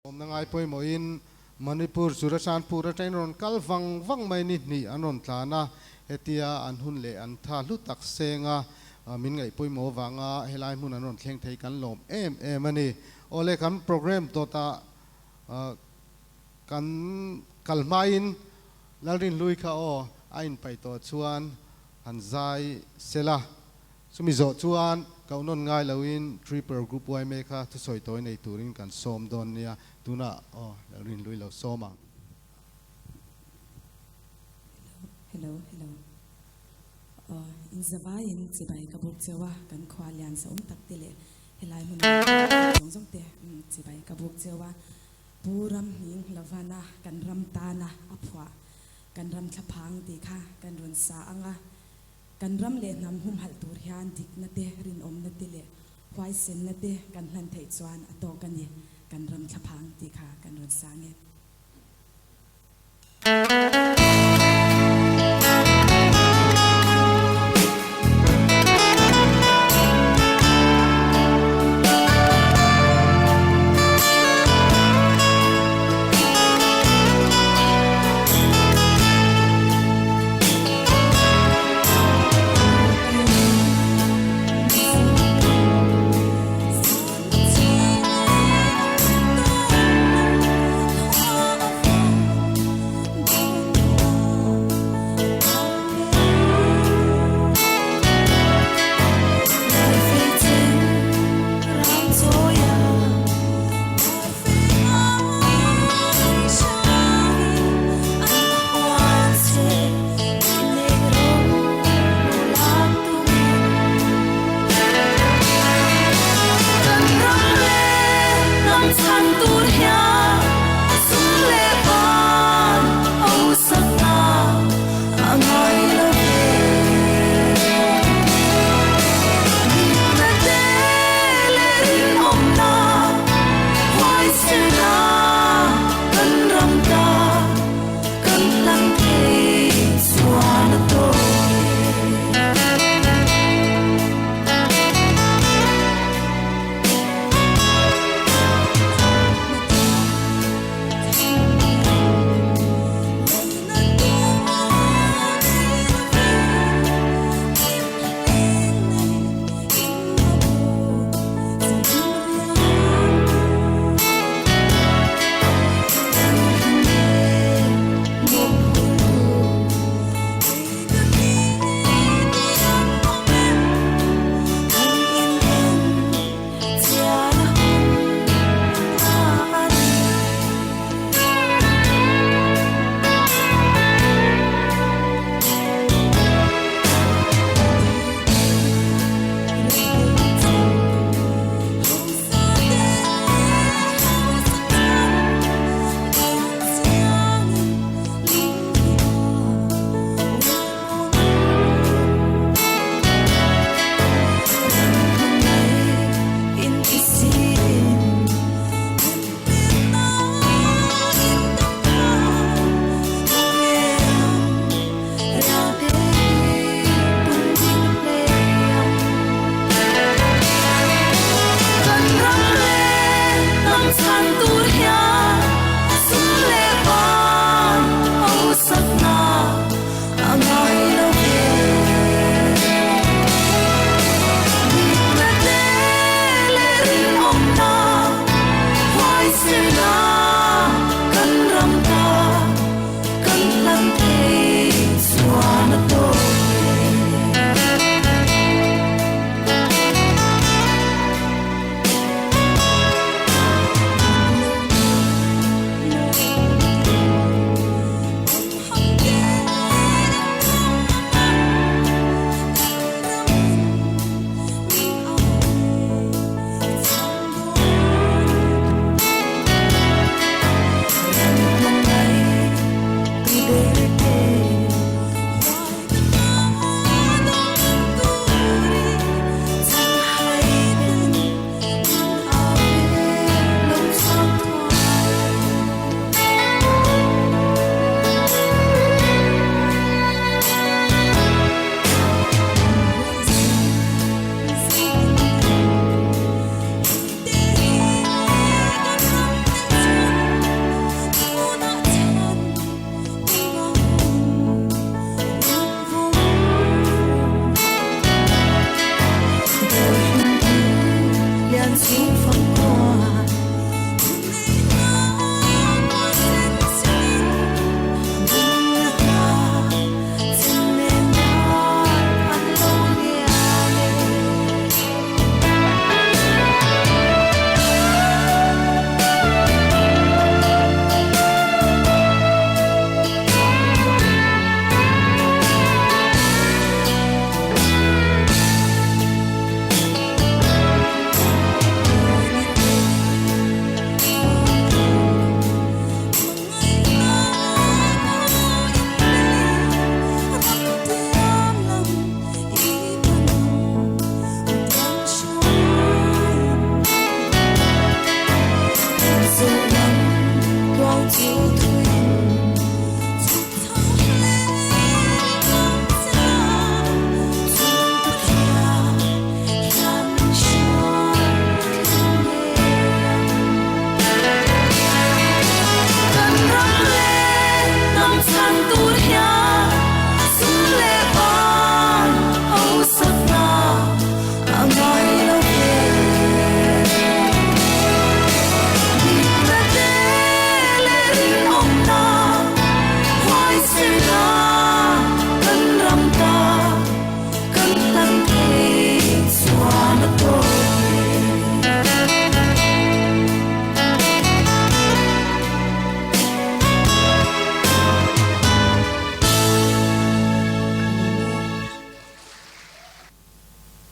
Om nangai poi mo in Manipur Surachanpur atain ron kal wang mai ni anon tlana etia an hun le an tha lu tak senga min ngai poi mo wanga helai mun anon thleng thei kan lom em ani ole kan program to ta kan kalmain lalrin lui kha o ain pai to chuan han zai sela sumi zo chuan kaunon ngai lawin triple group wai me kha thu soi toy nei turin kan som don nia tuna lalrin lui lo soma Hello. In Zavayin Zibai Kabuk Zewa kan Kualian sa Taktile Helai Mun Zong Te Zibai Kabuk Zewa Puram Ying Lavana kan Ramtana Apwa kan Ram Tlapang Dika kan Run Saanga kan Ram Le Nam Hum Hal Turhian Dik na te rin na tile Huay Sen na te kan Lan Thai Chuan Ato kan ye kan Ram Tlapang Dika kan Run Saange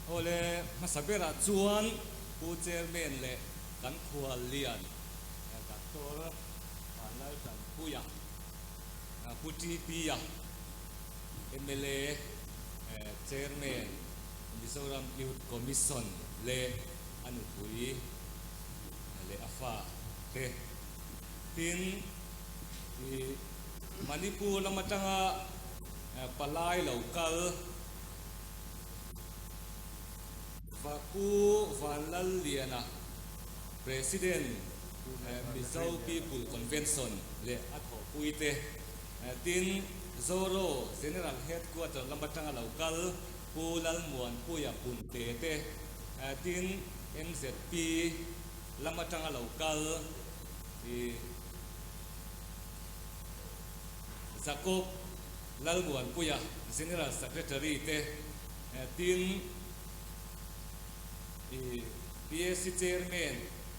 โอเลมาสับเบระจวนผู้เจอเมนเละกันขวเลียนกับตัวผ่านแล้วกันผู้อยากผู้ที่ปีอยากเอ็มเอลเจอเมนมิโซรัมยูทคอมมิชชั่นเละอนุปุยเละอาฟาเตทินมันนี่ปูเรามาจังปลายเหล่ากลFaku Van Lalliana President Mizo People Convention le atho puite tin Zoro General Headquarter Lambatanga Local Pulal Muan Puya Punte te tin MZP Lambatanga Local Jacob Lalmuan Puya General Secretary te tin PSC Chairman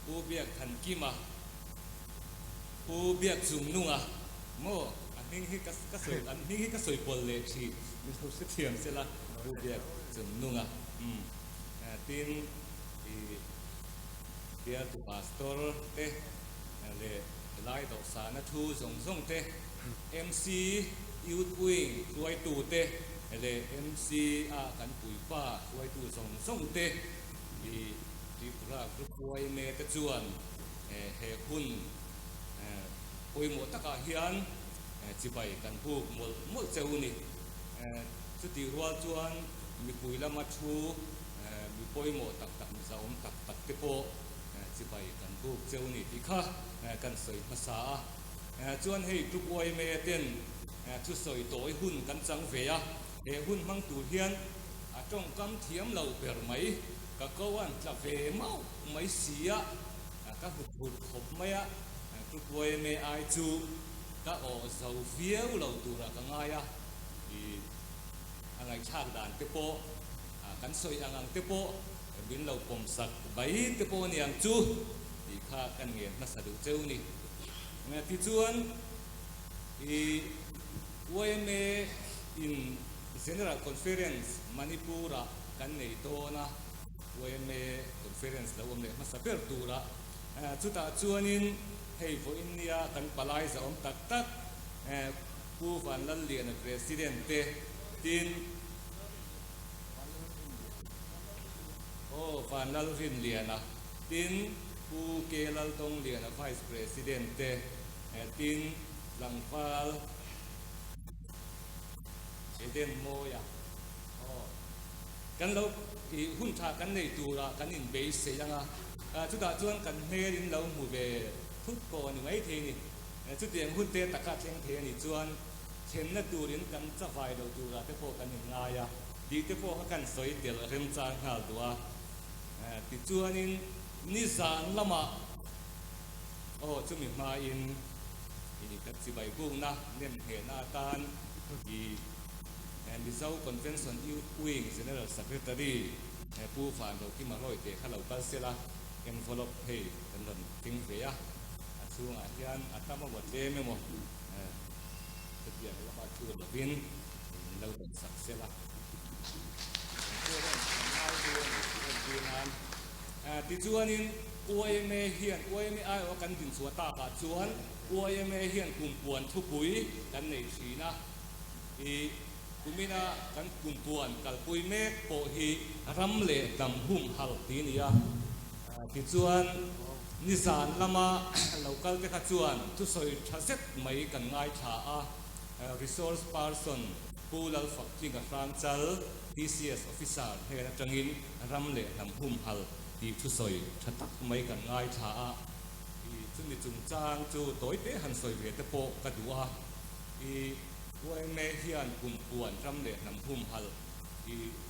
Ubiak Hankima Ubiak Zumnunga Mo Aning Kasoi Pole Chi Mr. Sitiam Sela Ubiak Zumnunga Tin Dia tu Pastor Te Le Lai Dok Sana Thu Zong Zong Te MC Youth Wing Tuai Tu Te Le MC A Kan Pui Pa Tuai Tu Zong Zong Teที่เรากรุ๊ปไว้เมตจวนเฮคุณปุยหมดตะกาเฮียนจีไปกันผู้หมดเจ้านี่สุดที่รัวจวนมีปุยละมาชูมีปุยหมดตักมีสาวตักเตโปจีไปกันผู้เจ้านี่ที่ข้ากันสวยภาษาจวนให้กรุ๊ปไว้เมตเต้นชุดสวยโต้หุ่นกันจังเวียเฮหุ่นมังตูเฮียนจ้องกำเทียมเราเปิดไหมก็ก็วันจะเวเมาไม่เสียก็หุดขบไม่อะทุกวันไม่อายจูก็โอ้เสาเฟี้ยวเราดูระก็ง่ายอะไรชากด่านเตโปกันสวยอังเตโปบินเราปมสักใบเตโปนี่ยังจูที่ข้ากันเงียบมาสะดุดเจ้านี่ที่จวนวันเมอิน General Conference มณิปุระกันในโตนะวันเม Conference แล้ววันเมมาสับเปอร์ตูระชุดตาจวนินให้พวกอินเดียกันปลายสะอมตักผู้ฟันลัลเลียน President เตตินโอ้ฟันลัลรินเลียนะตินผู้เกลัลตงเลียน Vice President เตตินหลังฟาลเด่นโมยกันเราหุ่นชากันในตัวละกันอินเบสเสียงชุดตาจวนกันเฮรินเราหมู่เบทุกคนไว้เทนี่ชุดเดียงหุ่นเตะตะกัดเชียงเทนี่จวนเช่นนัดดูรินกันจะไฟเราตัวละเทพกันหินง่ายดีเทพกันสวยเดียวเริ่มจางหาตัวติดจวนนิสานละมาโอ้จุมิมาอินกับสิใบกุ้งนะเน้นเห็นอาการMizo Convention Youth Wing General Secretary ผู้ฝ่ายเราที่มาลอยเตะข้าเราตัดเสียละ envelope ให้กันหล่นทิ้งเสียช่วงอาทิตย์อาตมาบดเดไม่หมดจะเกี่ยวกับช่วงบินเราตัดสักเสียละช่วงนั้นเราเดือนนั้นที่ช่วงนี้อวยเมเฮียนอวยเมไอ้ว่ากันถึงสวนตากาชวนอวยเมเฮียนกลุ่มปวนทุกปุ๋ยกันในชีนะคุมินากันกุมปวนกัลปุยเมฆโปฮีรำเล่ดำหุ่มฮัลตีนี่ที่จวนนิสานละมาเรากัลเตขจวนทุสอยชัดเซ็ตไม่กันง่ายช้าresource person ผู้เล่าฝักจริงกับฟรังเซล TCS officer ให้กันจังอินรำเล่ดำหุ่มฮัลที่ทุสอยชัดตักไม่กันง่ายช้าจุดนี้จุงจางจูตัวเตะหันสอยเวทโปกระดูวันเมเฮียนกุมปวนรำเละนำพุ่มฮัล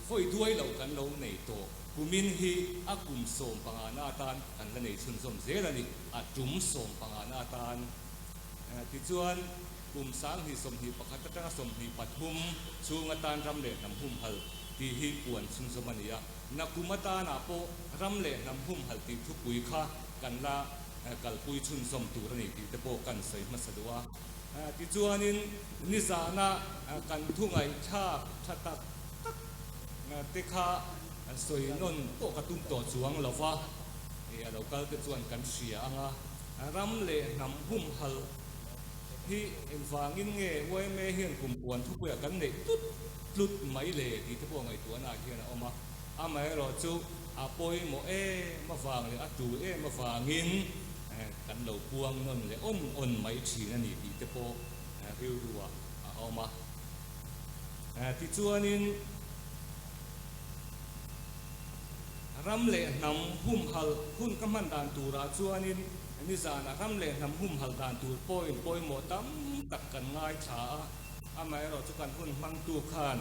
ฝอยด้วยเรากันเราในโตกุมินฮีอากุมสมปังอานาตานกันละในชุนสมเจริญอาจุมสมปังอานาตานที่จวนกุมสังฮีสมฮีประคัตตะสมฮีปัดหุ่มชูงตานรำเละนำพุ่มฮัลที่ฮีปวนชุนสมนียนักกุมตานาโปรำเละนำพุ่มฮัลที่ทุกปุยข้ากันละกัลปุยชุนสมตูรนี่ที่ตะโปกันใส่มาสะดวกที่จวนนิสานะกันทุ่งไอชาตักเตคา an soi non to ka tum to chuang lova e local te chuan kan sia anga ram le nam hum hal hi en wangin nge wai me hian kumpuan thupuya kan nei tlut mai le ti te po ngai tu na hian a oma a mai ro chu a poi mo e ma wang le a tu e ma wangin kan lo puang non le on mai thi na ni ti te po riu ruwa a oma ti chuanin ram le nam hum hal hun kaman dan tu ra chuanin ni zana ram le nam hum hal dan tu poi mo tam tak kan ngai tha a mai ro chu kan hun mang tu khan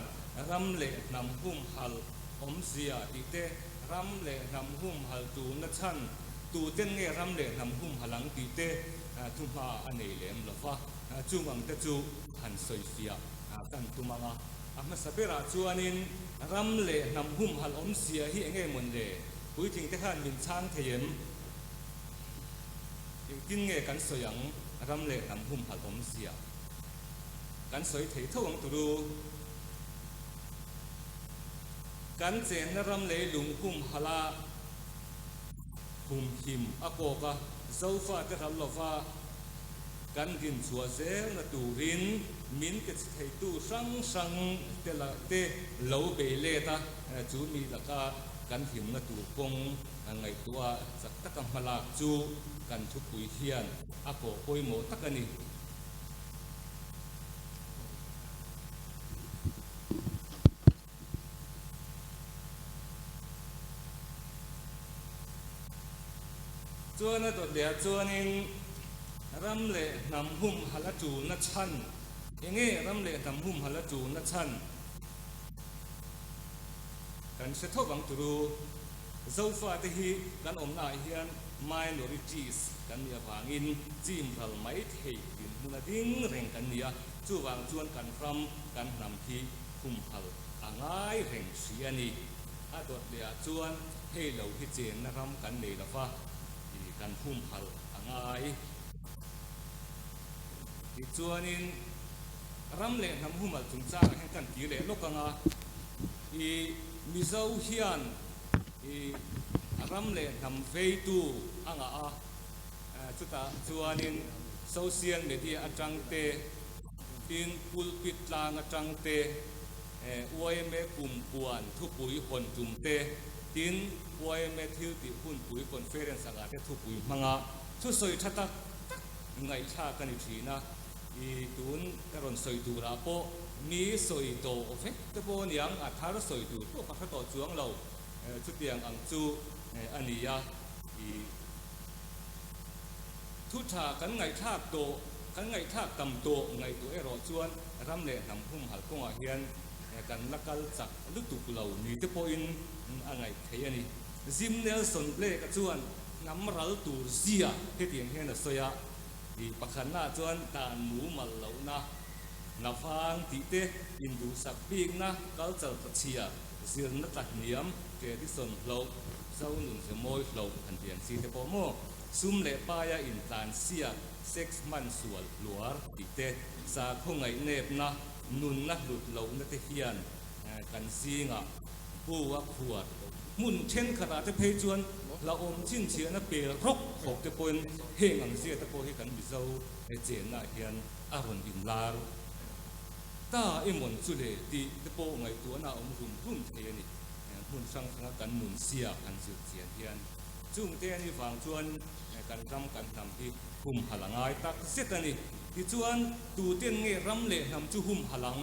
ram le nam hum hal om sia ti te ram le nam hum hal tu na chan tu ten nge ram le nam hum halang ti te tu ma anei lem lo fa chung ang te chu han soi fia kan tu manga ama sabera chuanin ram le nam hum hal om sia hi enge mon le pui ting te khan min chang theyem tin nge kan soyang ram le nam hum hal om sia kan soi thei thong tu ru kan chen na ram le lung hum hala hum him akoka zofa te ral lova kan gin chua zel na turin min ke thei tu sang te la te lo be le ta chu mi la ka kan him na tu kong ngai tua sak ta kam malak chu kan thu pui hian ako poi mo takani chuan to le chuanin ram le nam hum hala chu na chan enge ram le nam hum hala chu na chan kan se tho bang turu zofa te hi kan om na hian minorities kan nia wangin chim ral mai thei din muna ding reng kan nia chu wang chuan kan ram kan nam hi hum hal angai reng siani a dot le chuan hei lo hi chen na ram kan nei la fa kan hum hal angai ti chuanin ram le nam hum al chung cha hen kan ti le lokanga i mizo hian i ram le nam vei tu anga chuta chuanin social media atang te tin pulpit lang atang te uaime kumpuan thu pui hon tum te tin uaime thil ti hun pui conference anga te thu pui manga thu soi thata ngai tha kan ni thina i tun karon soi tu ra po mi soi to ofe te po niang a thar soi tu to pakha to chuang lo chu tiang ang chu ania i thu tha kan ngai thak to kan ngai thak tam to ngai tu ero chuan ram le nam hum hal konga hian kan lakal chak lu tu lo ni te po in angai thei ani Jim Nelson ple ka chuan nam ral tur zia he tiang hian a soya i pakhan na chuan tan mu mal lo na na phang ti te in du sak pik na culture pachia zir na tak niam ke ti son lo sau nun se moi lo an tiang si te po mo sum le pa ya in tan sia 6 man sual luar ti te sa khongai nep na nun na lut lo na te hian kan singa puwa khuat mun chen khara te phei chuan la om chin chia na pe rok khok te poin heng ang zia te po hi kan bizo e chen na hian a ron din lar ta emon chu le ti te po ngai tu na om rum the ni mun sang sang kan nun sia kan zir chian hian chung te ni wang chuan kan ram kan nam hi hum halangai tak setani ti chuan tu ten nge ram le nam chu hum halang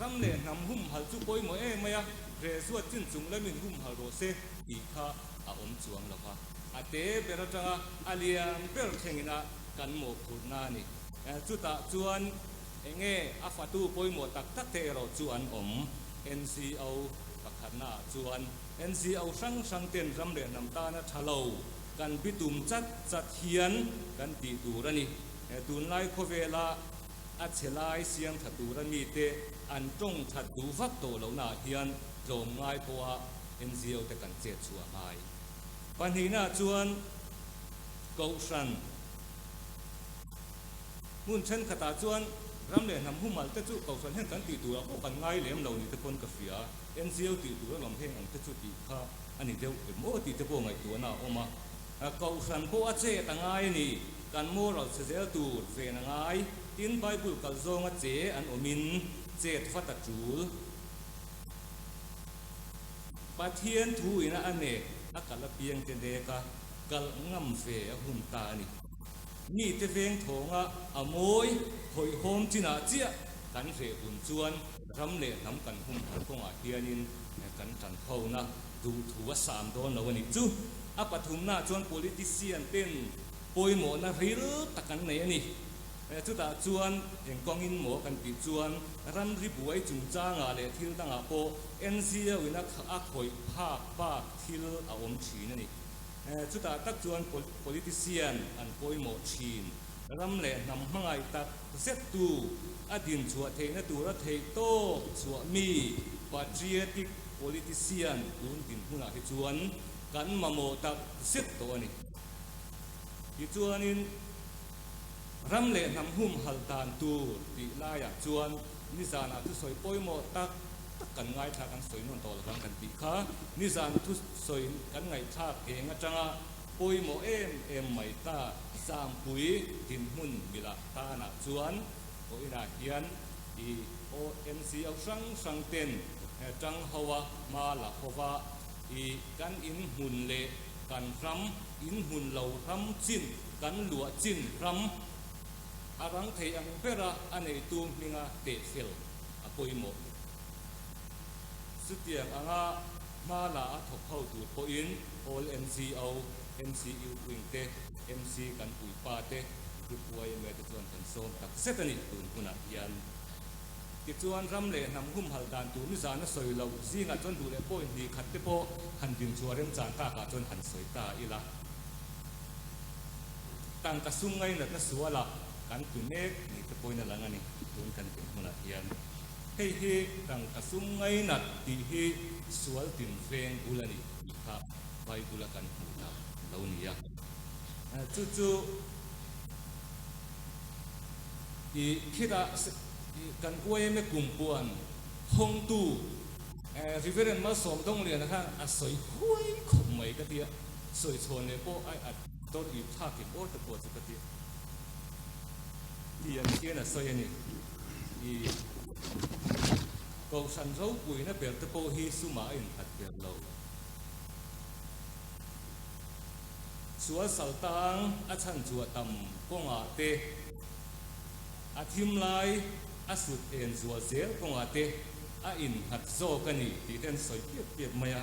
ram le nam hum hal chu poi mo e maya re suat chin chung lamin hum hal ro se ti kha a om chuang la fa ate beratanga aliam per thengina kan mo khurna ni chuta chuan enge afatu poi mo tak tak te ro chuan om NCO pakhana chuan NCO sang ten ram le nam ta na thalo kan bitum chat hian kan ti turani tun lai khovela a chelai siang thatura mi te an tong that du vak to lo na hian zom ngai poa NGO te kan che chua mai panhina chuan ko san mun chen khata chuan ram le nam humal te chu ko san hen kan ti tu ko kan ngai lem lo ni te pon ka fia NCO ti tu lam heng ang te chu ti kha ani deu mo ti te po ngai tu na oma ko san po a che ta ngai ni kan mo ro se zel tu ve na ngai tin bible kal zong a che an omin che fata chul pathian thu ina ane akala piang te de ka kal ngam fe a hum ta ni ni te veng thonga amoi hoi hom china chia kan re un chuan ram le nam kan hum ko nga hianin kan tan khona du thuwa sam don lo ni chu a pathum na chuan politician ten poimo na ril takan nei ani chu ta chuan eng kongin mo kan ti chuan ram ri buai chung changa le thil tanga po NCO ina a khoi pa thil a om thin ani chu ta tak chuan politician an poimo thin ram le nam mangai tak set tu adin chua theina tu ra thei to chua mi patriotic politician un din huna hi chuan kan mamo tak set to ani hi chuanin ram le nam hum haltan tu ti la ya chuan ni zana tu soi poimo tak kan ngai tha kan soi non tol kan ti kha ni zan tu soi kan ngai tha eng atanga poimo em mai ta sam pui tin hun mila ta na chuan ko ina hian i NCO sang ten tang hawa ma la hova i kan in hun le kan ram in hun lo ram chin kan lua chin ram arang thei ang pera anei tu minga te fil a poimo sutiang anga mala a thok hau tu po in all MCU wing te MC kan pui pa te tu puai me te chuan kan som tak setani tun huna hian ti chuan ram le nam hum hal dan tu ni zana soi lo zinga chuan du le po ni khat te po han din chuarem chan ka ka chuan han soi ta ila tang ka sungai na suala kan tu nek ni te po na langani tun kan tin huna hian hei tang ka sungai na ti hi sual tin veng ulani kha bai bula kan huna lo ni ya chu i khida kan kuai me kumpuan hong tu reverend ma som dong le na kha a soi huai khom mai ka tia soi chon le po ai at to i tha ki po te po ka tia lian kia na soi ni i ko san rau pui na per te po hi suma in at per lo sual saltang a chan chua tam ko nga te a thim lai a sut en zual zel ko nga te a in hat zo kani ti ten soi piep maya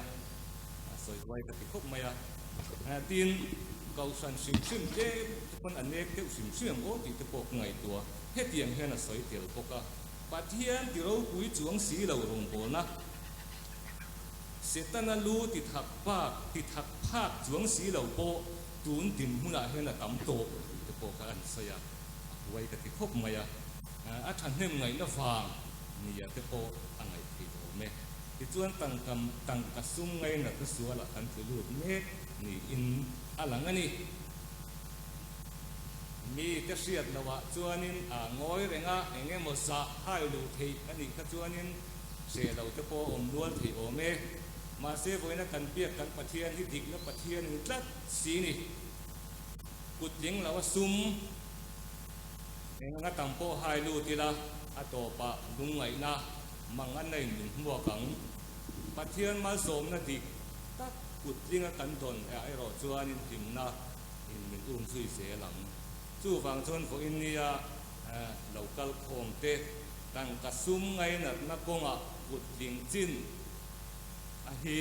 a soi wai ka ti khop maya tin kau san sim te pon anek te sim o ti te pok ngai tua he tiang he na soi tel poka pathian ti ro pui chuang si lo rong bol na setana lu ti thak phak chuang si lo po tun tin huna he na tam to te pok ka an saya wai ka ti khop maya a than hem ngai na wang ni ya te po angai ti do me ti chuan tang ka sum ngai na ka suala kan ti lu me ni in alangani mi te siat lawa chuanin a ngoi renga enge mo sa hai lu thei ani ka chuanin se lo te po om lual thei o me ma se voina kan piak kan pathian hi dik na pathian ni tlat si ni kutling lawa sum nga tampo hai lu tila atopa dungai na mangan nei ning mo kang pathian ma som na dik tak kutlinga kan don ai ro chuanin tim na in min sui se lang chu wang chon fo india local khom te tang ka sum ngai na konga kutling chin a hi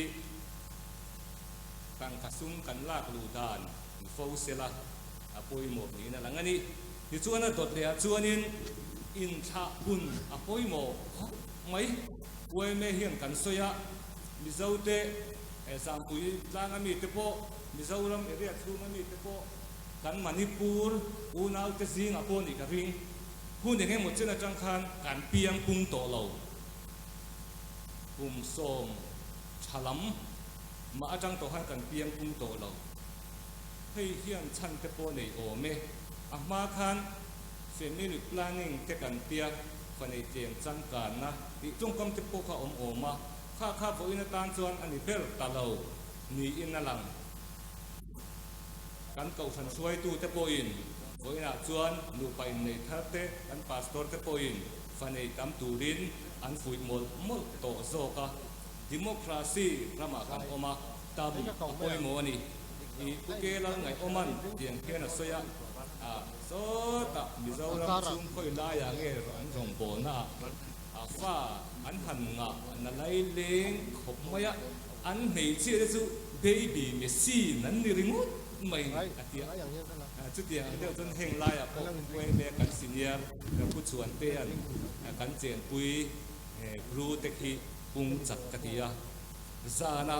tang ka sum kan lak lu dan fo sela apoi mo ni na langani ti chuan a dot le chuanin in tha hun apoi mo mai wei me hian kan soya mi zote sam pui tlang ami te po mizoram area thum ami te po kan manipur unau te sing apo ni ka ring hun de nge mo chena chang khan kan piang pung to lo som chalam ma atang to han kan piang pung to lo hei hian chan te po nei o me ama khan family planning te kan tia fanei tiang chang kan na ti chung kam te po kha oma kha vo in tan chuan ani ber talo ni in na lang kan kau san suai tu te po in vo ina chuan nu pai nei tha te kan pastor te po in fanei tam turin an fui mol to zo ka democracy rama kan oma tam apoi mo ni i ke la ngai oman tiang ke na soya so ta mizoram chung khoi la ya nge an rong bo na fa an han nga na lai leng khop maya an mei chi de chu baby messi nan ni ringut mai atia chu dia deu chon heng la ya ko we me kan senior ka pu chuan te an kan chen pui bru te khi pung chak ka tia zana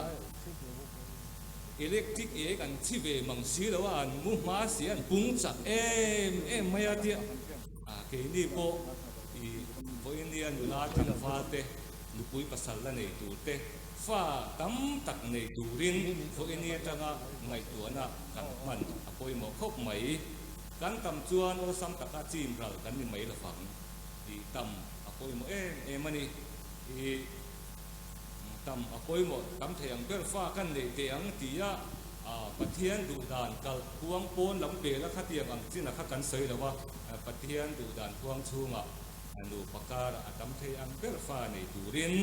electric e kan chi ve mang si lo an mu ma si an pung chak em maya tia ke ni po i po indian la kan fa te lu pui pasal la nei tu te fa tam tak nei turin po indian tanga ngai tu na kan man apoi mo khop mai kan tam chuan o sam taka chim ral kan ni mai la phang i tam apoi mo em mani i tam apoi mo tam theyang ber fa kan nei te ang tia pathian du dan kal huang pon lam pe la khatiang ang chin kha kan sei lawa pathian du dan huang chunga anu pakar atam theyang ber fa nei turin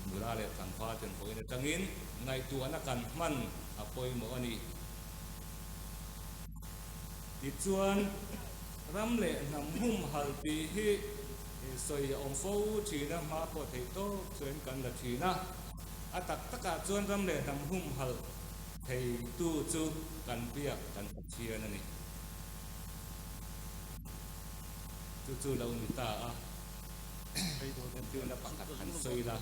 mura le kan fa ten poi na tangin ngai tu ana kan man apoi mo ani ti chuan ram le nam hum hal pi hi soi ong fo thina ma ko thei to chuan kan la thina atak taka chuan ram le nam hum hal thei tu chu kan piak kan pathian ani chu lo ni ta thei do den tu na pakat kan soi la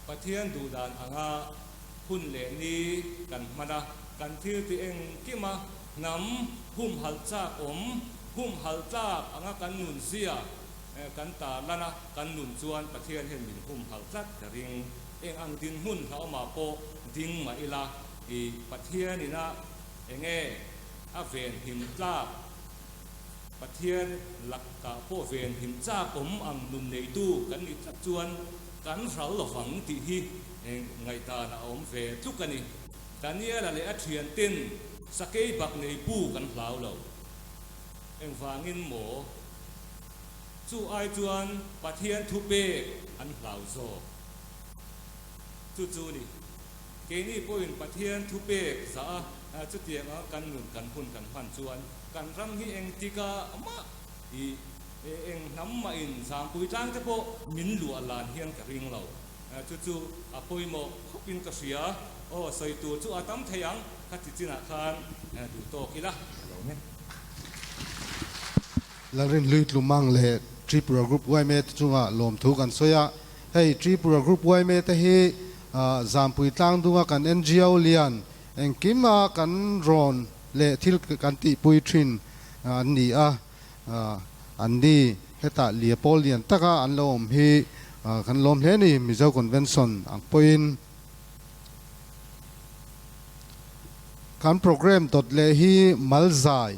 pathian du dan anga hun le ni kan mana kan thil ti eng kima nam hum hal cha hum hal cha anga kan nun sia kan ta lana kan nun chuan pathian hen min hum hal chat ring eng ang din hun ha ma po ding ma ila i pathian ina enge a ven him tla pathian lak ka po ven him cha ang nun nei tu kan ni chuan kan ral lo wang ti hi ngai ta na om ve tu kani tania la le a thian tin sakei bak nei pu kan hlau lo eng wangin mo chu ai chuan pathian thu pe an hlau zo chu ni ke ni poin pathian thu pe sa chu tiang kan nun kan hun kan han chuan kan ram hi eng tika ama i eng nam ma in sam pui tang te po min lu alan hian ka ring lo chu apoi mo khopin ka sia o soi tu chu atam theyang khati china khan du to kila lo ne larin luit lumang le Tripura Group YME chunga lom thu kan soya hey Tripura Group YME te hi zampui tlang dunga kan NGO lian engkima kan ron le thil kan ti pui thin an ni an ni heta lia polian taka an lom hi kan lom hle ni Mizo Convention ang poin kan program dot le hi malzai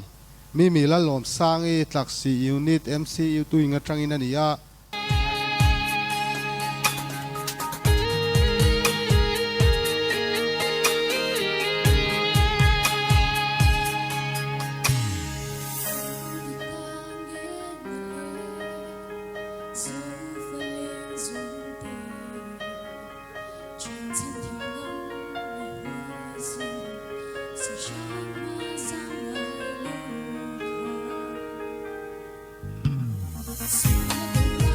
mi la lom sangi tlaksi unit MCU tu inga tangin ania Hãy subscribe cho kênh Ghiền Mì Gõ để không bỏ lỡ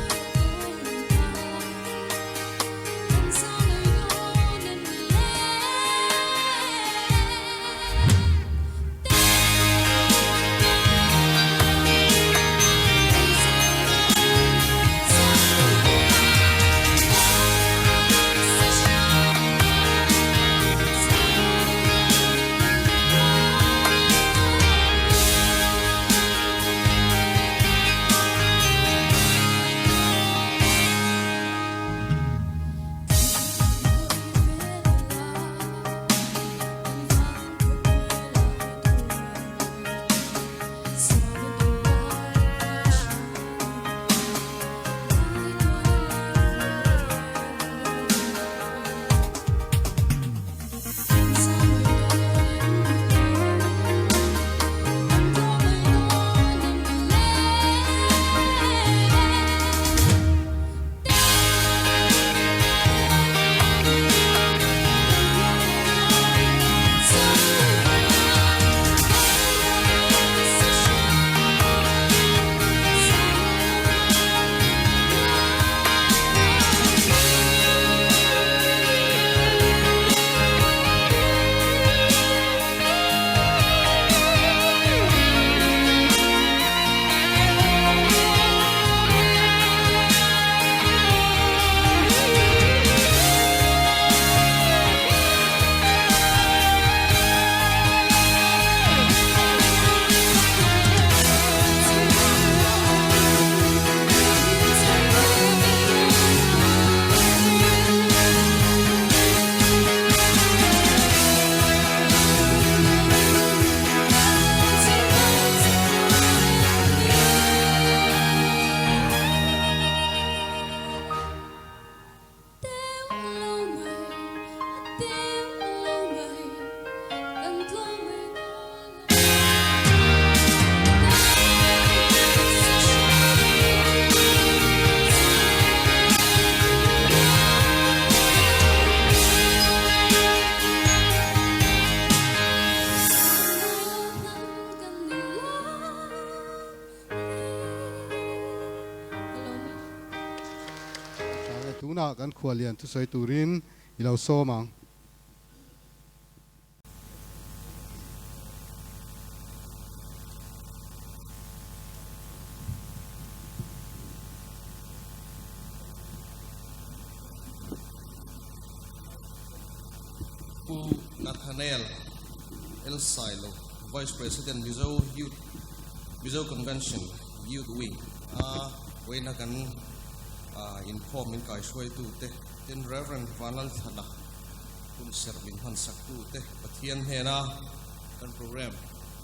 tuna kan khualian tu soi turin ilo somang Pu Nathaniel El Silo, Vice President Mizo Convention Youth Wing. Way na kan inform in kai shwai tu te. Then Reverend Vanal Thana kun ser min han sak tu te. Pathian he na kan program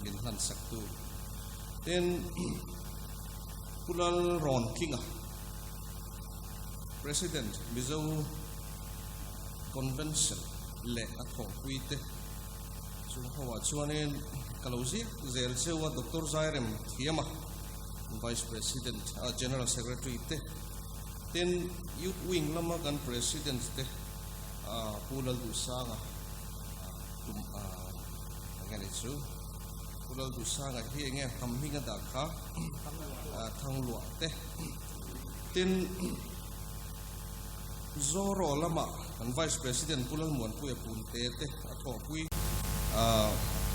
min han sak tu. Then Kulal Ron Kinga, President Mizo Convention le at hong kuite so hawa chuanin kalauzi zel sewa Dr. Zairem Thiama, Vice President General Secretary te then Youth Wing lama kan President te pulal du sanga ngani chu pulal du sanga hi nge kam hinga da kha thang lua te then Zoro lama kan Vice President pulal muan puya pun te atho pui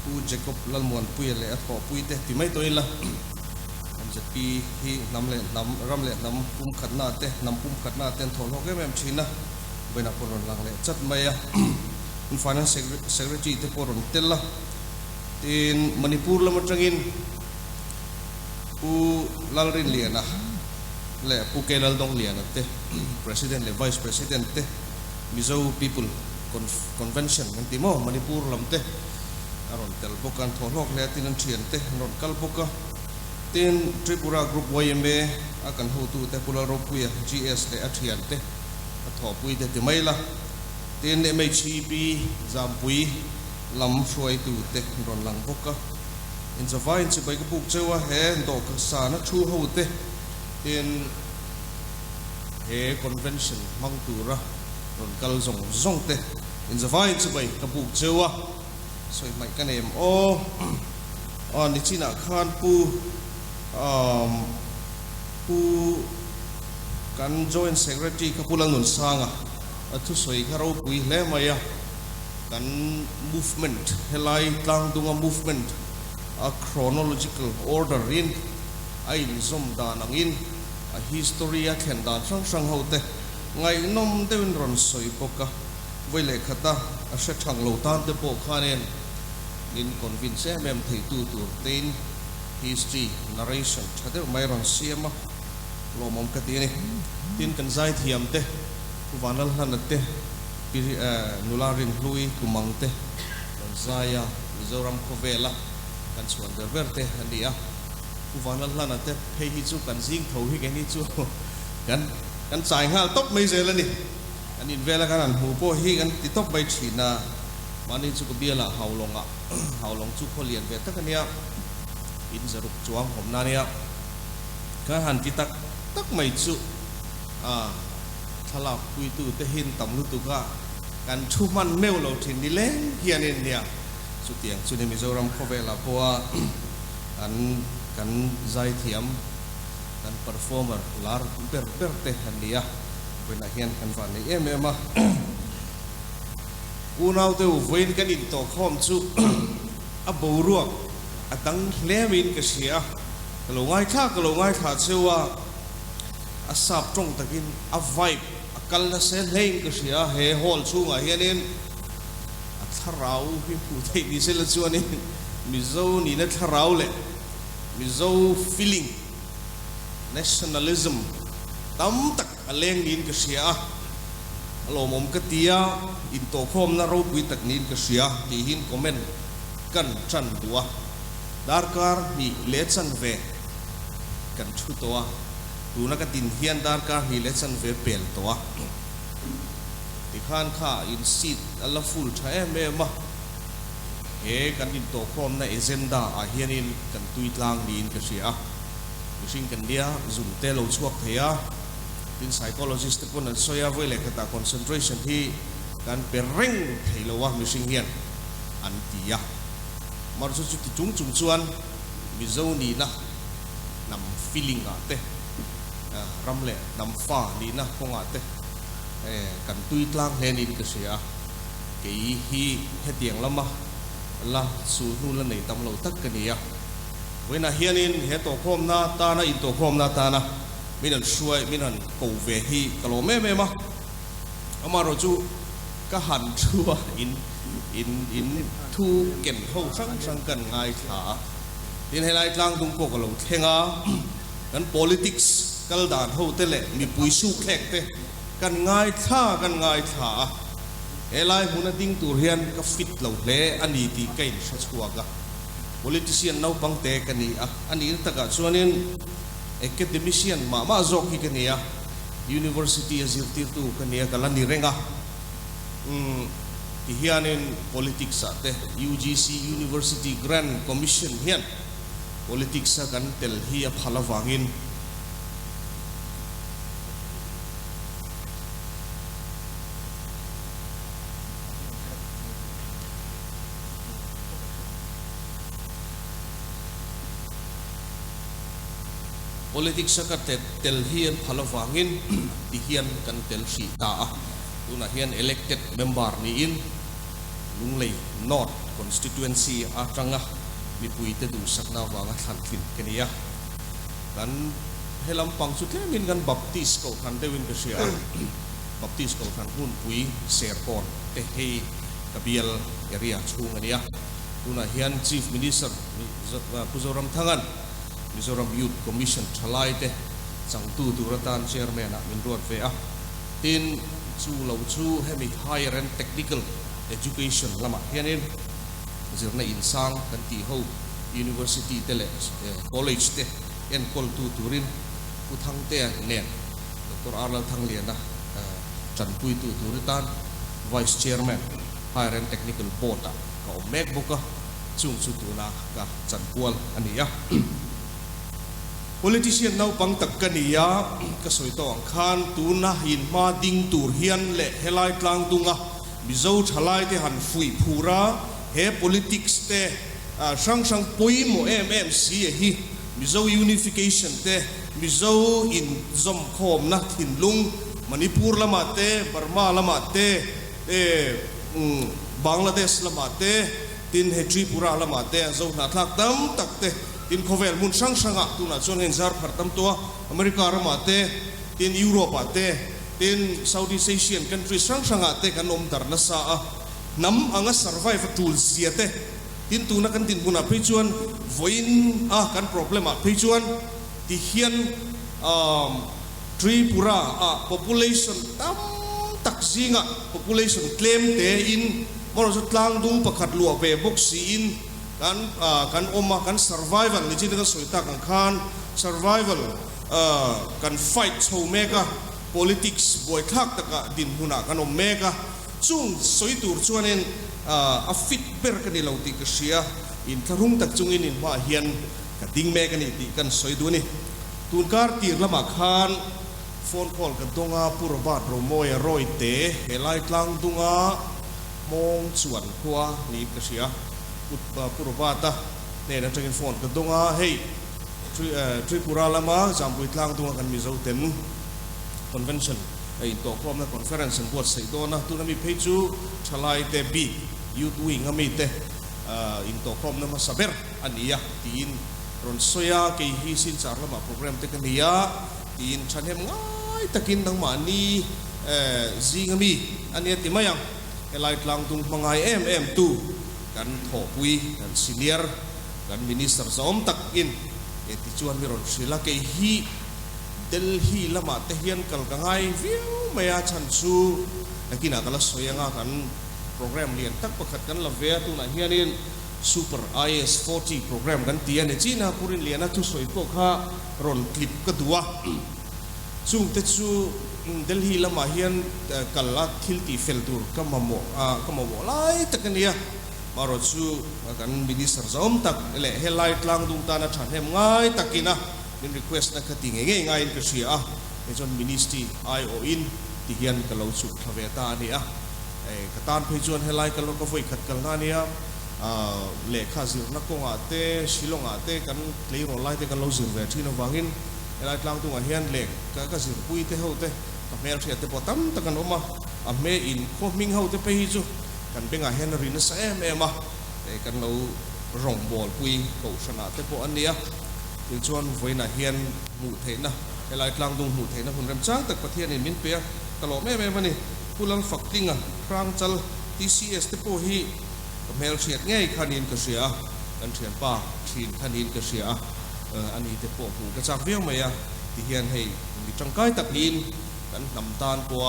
pu Jacob lal muan puya le atho pui te ti mai toila an japi hi namle nam ramle nam pum khatna te nam pum khatna ten thol ho ke mem china bena poron lang le chat maya Finance Secretary te poron tella tin Manipur lama tangin pu lalrin liana le pu kelal dong liana te President le Vice President te Mizo People Convention nanti mo Manipur lam te aron tel bokan tholok le tinan thian te ron kal boka tin Tripura Group YMA akan hu tu te pula ro puya GS le athian te atho pui te maila tin MHP zampui lam shoi tu te ron lang boka in zavai in chibai ka buk chewa he ndo ka sa na thu ho te tin he convention mang tura ron kal zong te in zavai chibai ka buk chewa soi mai kan em on ni china khan pu kan joint secretary ka pulang nun sanga athu soi kharo pui le maya kan movement helai tlang dunga movement a chronological order in ai zom da nangin a history a khen da sang hote ngai nom devin ron soi poka voile khata a se thang lo tan te po khanen in convince mem thei tu tin history narration thade mai ron siama lo mom ka ti ni tin kan zai thiam te wanal han te nularin hlui kumang te ron zaya mizoram khovela kan suan verte handia wanal han te phei hi chu kan jing tho hi ke ni chu kan sai hal top mai zel ani an in vela kan an hu po hi kan ti top bai thina mani chu ko biala haulong chu kholian ve takania in zaruk chuang homna nia ka han ti tak mai chu thala pui tu te hin tam lu tu ka kan thu man meu lo thin ni le hianin nia chu tiang chu ni mizoram khovela poa an kan zai thiam kan performer lar ber te hania bena hian kan van ni emema unau te uvein kan in to khom chu a boruak atang hlemin ka sia kalo ngai tha chewa a sap tong takin a vibe a kal na se lein ka sia he hol chu nga hianin a tharau hi pu thei ni se la chuanin mizo ni na tharau le mizo feeling nationalism tam tak aleng nin ka sia alo mom ka tia in to khom na ro pui tak nin ka sia ti hin comment kan chan duwa darkar ni lechan ve kan thu towa tu na ka tin hian darkar ni lechan ve pel towa ti khan kha in seat ala full tha em he kan in to khom na agenda a hianin kan tui tlang nin ka sia mishing kan dia zum te lo chuak theya tin psychologist pun an soya voile kata concentration hi kan pereng theilowa mishing hian an tia mar chu ti chung chuan mizo ni na nam feeling a te ramle nam fa ni na konga te กันตุยตลางเฮนินก็เสียเกี่ยฮีเฮตียงละมาละสูนูละในตำเหลาตักกันเนี่ยเวน่าเฮียนินเฮตัวพรมนาตานะอินตัวพรมนาตานะมินันช่วยมินันกูเวฮีกะโลเม่มาอามาเราจูก็หันชัวอินทูเก่นเข้าสังกันง่ายขาดินให้ไล่ตลางตุงโกกะโลเทงากัน politics กัลดานเข้าเตะมีปุยสู้แขกเตะกันง่ายขาเอไลมุนดิ้งตัวเฮียนก็ฟิตเหล่าเล่อันนี้ที่เก่งชัวร์กะ politician น่าบังเตะกันนี่อันนี้ตะกัดส่วนนี้ academician มาจอกกันนี่university จิตติตุกันนี่กันลันนี่เร่งที่เฮียนิน politics อะเตะ UGC University Grand Commission เฮียน politics กันเตลเฮียพลาวางินpolitics กันเตลเฮียพลาวางินที่เฮียนกันเตลสีตาตุน่าเฮียน elected member นี่อินลุงเลย North constituency อาจังมีปุยเตดูสักนาวางทันกินกันนี่กันให้ลำปังสุดที่มินกันบัพติสเขาทันได้วินกเสียบัพติสเขาทันหุ่นปุยเสียก่อนเตะให้กระเบียลเอเรียชูกันนี่ตุน่าเฮียน Chief Minister ผู้จะรำทั้งนั้นมิโซรัม Youth Commission ทลายเตะสังตูตุรตาน Chairman มินรวดเฟียตินชูเหล่าชูให้มี Higher and Technical Education ละมาเฮียนินจำในอินซังกันที่เขา University เตะ College เตะเอ็นคอลตูตุรินผู้ทั้งเตะเนี่ยดร.อาร์ลทั้งเลียนนะจันปุยตุริตาน Vice Chairman Higher and Technical Board ก็แมกบุกจุงสุตุนากับจันกัวอันนี้politician น่าปังตักกันนี่ก็สวยต่ออังคารตูน่าหินมาดิ้งตูเฮียนเละเฮลัยกลางตุงมิโซทลายเตหันฟุยพูระเฮ politics เตช่างปุยโมMMC ฮีมิโซ unification เตมิโซอินซอมคอมนะทินลุงมณิปุรละมาเตบาร์มาละมาเตบังลาเทศละมาเตตินเฮทริปุระละมาเตโซนาทักตั้มตักเตตินโคเวลมุนช่างตุน่าชนเห็นซาร์พัดตั้มตัวอเมริกาละมาเตตินยุโรปเตติน Southeast Asian country ช่างเตกันอมดาร์นัสน้ำอัง survive tools เสียเตตินตูนักกันตินบุญพิจวนวินกัน problem พิจวนที่เฮียนทริปุระpopulation ตั้มตักซิงpopulation claim เตอินมรสุดลางดุงประคัดลัวเวบกซีนกันอมกัน survival นี่จีนก็สวยตากันคาน survival กัน fight โชว์เมกะ politics บวยทักตะกะดินหุนากันอมเมกะจุงสวยตูร์ชวนเองฟิตเปอร์กันนี่เราติกเสียอินทรุ่งตักจุงอินมาเฮียนกันดิ้งเมกันนี่ติกันสวยดูนี่ตูนการตีร์ละมาคานโฟนคอลกันตงปุระบาดโรโมยรอยเตะเฮลัยกลางตงมองส่วนขัวนี่กเสียปุระบาตะเนี่ยนะจังอินโฟนกันตงเฮ้ยทริปุระละมาจำปุยกลางตงกันมีเจ้าเต็มconvention ไอ้ตัวพร้อมนะ conference บวชใส่ตัวนะตัวนั้นมีเพจูชลายเตบียูทวิงก็มีเตอินตัวพร้อมนะมาสับเบอร์อันนี้ทีนรอนโซยาเกี่ยฮิสินสารละมาโปรแกรมเตกันนี้ทีนฉันเห็นง่ายตะกินทั้งมานี่ซีก็มีอันนี้ที่มายังไอ้ไล่กลางตรงมังไงMM2กันถอปุยกันซีเนียร์กันมินิสเตอร์สอมตักอินไอ้ที่ชวนมีรอนศิลาเกี่ยฮิเดลฮีละมาเตเฮียนกัลกังไงวิวไม่อาชันซูนักกินอากัลสวยงากันโปรแกรมเรียนตักประคัดกันละเวียตุนักเฮียนิน Super IS40 โปรแกรมกันเตียนจีน่าพูรินเรียนนะทุสวยพวกข้ารอนคลิปก็ตัวซุ่มเตซูเดลฮีละมาเฮียนกัลลัดทิลตีเฟลตูร์ก็มาโมไล่ตะกันเนี่ยมารอซูกันบินิสร์ซอมตักเละเฮลัยกลางดุงตานะฉันเห็นง่ายตะกินะมิน request นักติงง่ายๆก็เสียในจน ministry IO in ที่เฮียนกับเราสุดทเวตานี่กระตานเพจวนให้ไล่กันเราก็ไฟขัดกันงานนี้เลขาสิรนักกงอาเต้ชิลงอาเต้กันเลยรอไล่เต้กันเราสิรเวทีนวังอินให้ไล่กลางตัวเฮียนเล็กก็สิรปุยเต้เขาเต้ กับแม่เสียแต่พอตั้มตะกันออกมาแม่อินโคมิงเฮาแต่ไปจูกันเป็นอาเฮนรินสแม่มาแต่กันเราร่องบอลปุยเขาชนะแต่พออันเนี้ยถึงชวนไว้น่ะเฮียนหมู่เทนะเวลากลางดงหมู่เทนะคุณรำจ้างแต่ประเทศนี้มินเปียตลอดแม่มันนี่ผู้ลังฝักติ้งครางจัล TCS แต่พอฮีกับแม่เสียง่ายขันินก็เสียกันเสียป้าชินขันินก็เสียอันนี้แต่พอผู้กระจักเวียงไหมที่เฮียนให้มีจังไกตักดินกันนำตาลปัว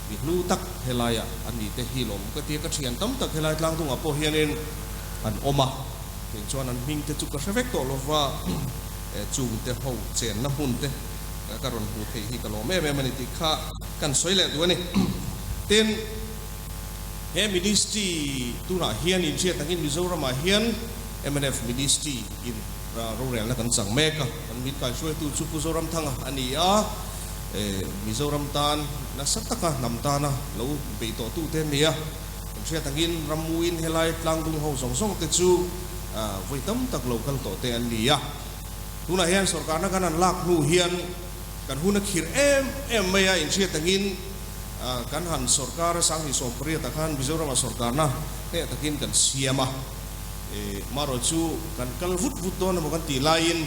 มีลูตักเฮลายอันนี้แต่ฮีลมก็เทียกระเชียนตั้มตักเฮลายกลางดงพอเฮียนอันอมาถึงชวนนั้นมิงแต่จุกกระเชฟตัวลว่าจูงแต่เขาเจนน้ำหุ่นแต่การรอนหูเทียกระโลแม่มันติดข้ากันสวยแหละตัวนี้เต้นเฮมินิสตีตัวน่ะเฮียนอินเชียตั้งอินมิโซรามาเฮียน MNF มินิสตีอินโรงเรียนแล้วกันสั่งแม่ก็มันมีการช่วยตัวชุกุโซรัมทั้งอันนี้มิโซรัมตานนักสัตตะกันนำตานะแล้วไปต่อตู้เต้นเนี่ยผมเชื่อตั้งอินรำมูอินเฮลัยกลางดุงเขาส่งเตจูไว้ตั้มตักโลกันต่อเต้นเนี่ยตัวน่ะเฮียนสรการนักการลักนูเฮียนกันหุ่นขีดไม่อินเชียตั้งอินกันหันสรการสังหิสมปริยตะขันมิโซรัมสรการนะเนี่ยตั้งอินกันเสียมาโรจูกันกัลฟุตตัวนั้นมันกันตีไลน์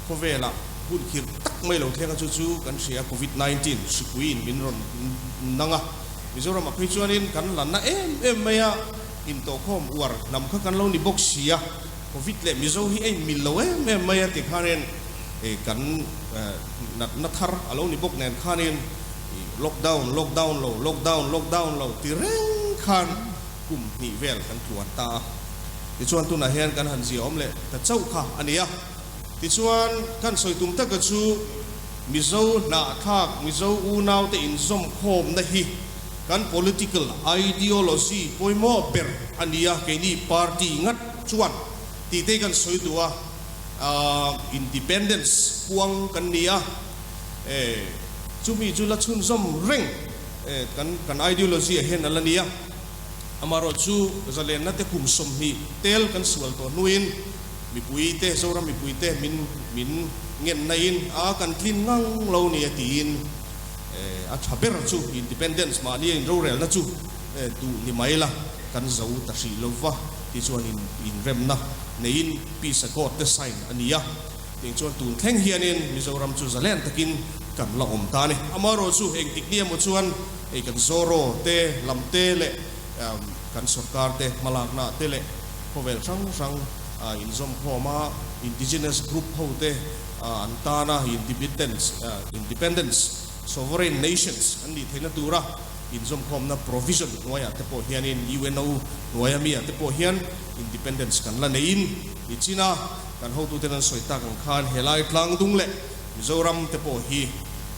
โคเวล่ะพูดขีดตักไม่เหลวเทียงกันจู่ๆกันเสียโควิด-19สิกุอินมินรอนนังอ่ะมิโซรามาพิจารณากันหลังน่ะไม่อะอินโตคอมอวร์นำเข้ากันเราในบ็อกเสียโควิดเลยมิโซฮีมิลโลไม่อะติดขันกันนัดทาร์เราในบ็อกเนี่ยขันล็อกดาวน์เราตีเร่งขันกุมนิเวลกันตรวจตาที่ชวนตุนเฮียนกันหันสีอมเลยแต่เจ้าค่ะอันนี้ที่ชวนกันสอยตุ่มตะกจูมิโซนาทักมิโซอูนาวแต่อินซอมโคมนะฮีกัน political ideology ปอยมอเปร์อันนี้แค่นี้พรรคงัดชวนที่เตกันสอยตัวindependence พวงกันนี้จุมีจุลชุนซอมเร่งกัน ideologyเห็นอะไรนี้อามาโรจูจะเล่นนัดเตคุมสมฮีเตลกันสวลตัวนุอินมีปุยเตโซรามีปุยเตมินเงินในอินกันคลินงังเราเนี่ยตีนชับเบอร์จูอินดิเพนเดนซ์มาเนี่ยเราเรียลนะจูดูนี่ไม่ละกันจะอุตส่าห์ลงว่าที่ชวนอินเรมนะในอินปีสกอตเตไซน์อันนี้อ่ะที่ชวนตูนแข่งเฮียนินมิโซรัมจูจะเล่นตะกินกันละอมตาเนี่ยอามาโรจูเองติกเนี่ยมาชวนกันโซโรเตลำเตเลกันสกัดเตะมาลากนาเตเลพอเวลช่างอินซอมพอมาอินดิจิเนสกรุ๊ปเขาเตอันตานะindependence sovereign nations อันนี้เทนตัวระอินซอมพอมนะ provision หน่วยแต่พอเฮียนอิน UNO หน่วยมีแต่พอเฮียน independence กันละในอินจีน่ากันเขาตัวเทนันสวยตากันขานเฮลัยกลางดุงเล่มิโซรัมแต่พอฮี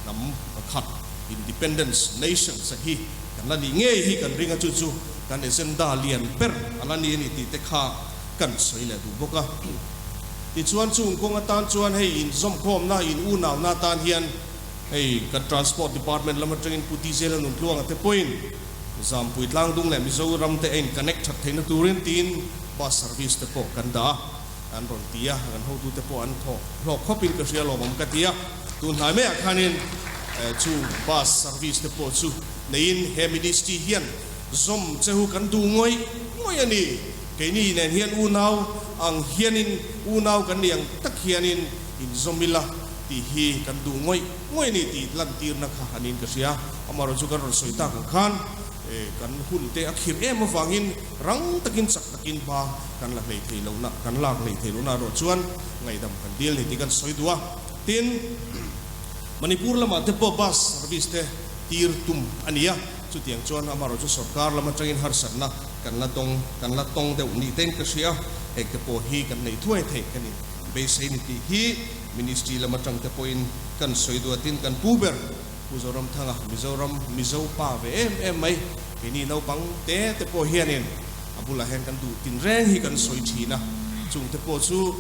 นำขัด independence nation สักฮีกันละนี่เงี้ยฮีกันริงกันจู่ๆกันเอเซนดาเลียนเปร์อันนั้นนี่ติดแต่ข้ากันสวยเลยดูบกะที่ชวนจุงกงตานชวนให้อินซอมคอมน่าอินอูนาวนาตานเฮียนให้กัน transport department ละมันจะอินพุติเซลนุ่นล่วงแต่พอยน์จำพุยล่างดุงเลยมิโซรัมแต่เอง connect ชัดเทนตูรินตีน bus service แต่พอกันดาอันรอนเตียกันเขาดูแต่พออันทอหลอกข้อปินกระเชียร์หลอกมันกันเตียตุนหายไม่อาคานินจู bus service แต่พอจูในอินเฮมิดิสตีเฮียนซอมเจ้ากันดูงอยอันนี้แค่นี้เนี่ยเฮียนอูนาวอังเฮียนินอูนาวกันเนี่ยตักเฮียนินอินซอมมิลาที่ฮีกันดูงอยนี่ที่ลันตีร์นักฮันินก็เสียอามาเราจุกันรถสวยตากันขันกันหุ่นเตะอักขิรมาฟังอินรังตะกินสักตะกินปากันหลักเลยเทลนะกันหลักเลยเทลนะรถชวนไงดำกันเดียลนี่ที่กันสวยตัวทินมณีปูร์ละมาเทปบัสสวิสเตตีร์ตุมอันนี้จุดyang cuan amaro cu sarkar lama changin harsan na kan la tong de uni ten ka sia ke po hi kan nei thuai the kan ni be sei ni ti hi ministry lama chang te point kan soi do tin kan puber uzoram thanga mizo pa ve em mai ke ni no pang te po hianin abula hen kan du tin reng hi kan soi thina chung te po chu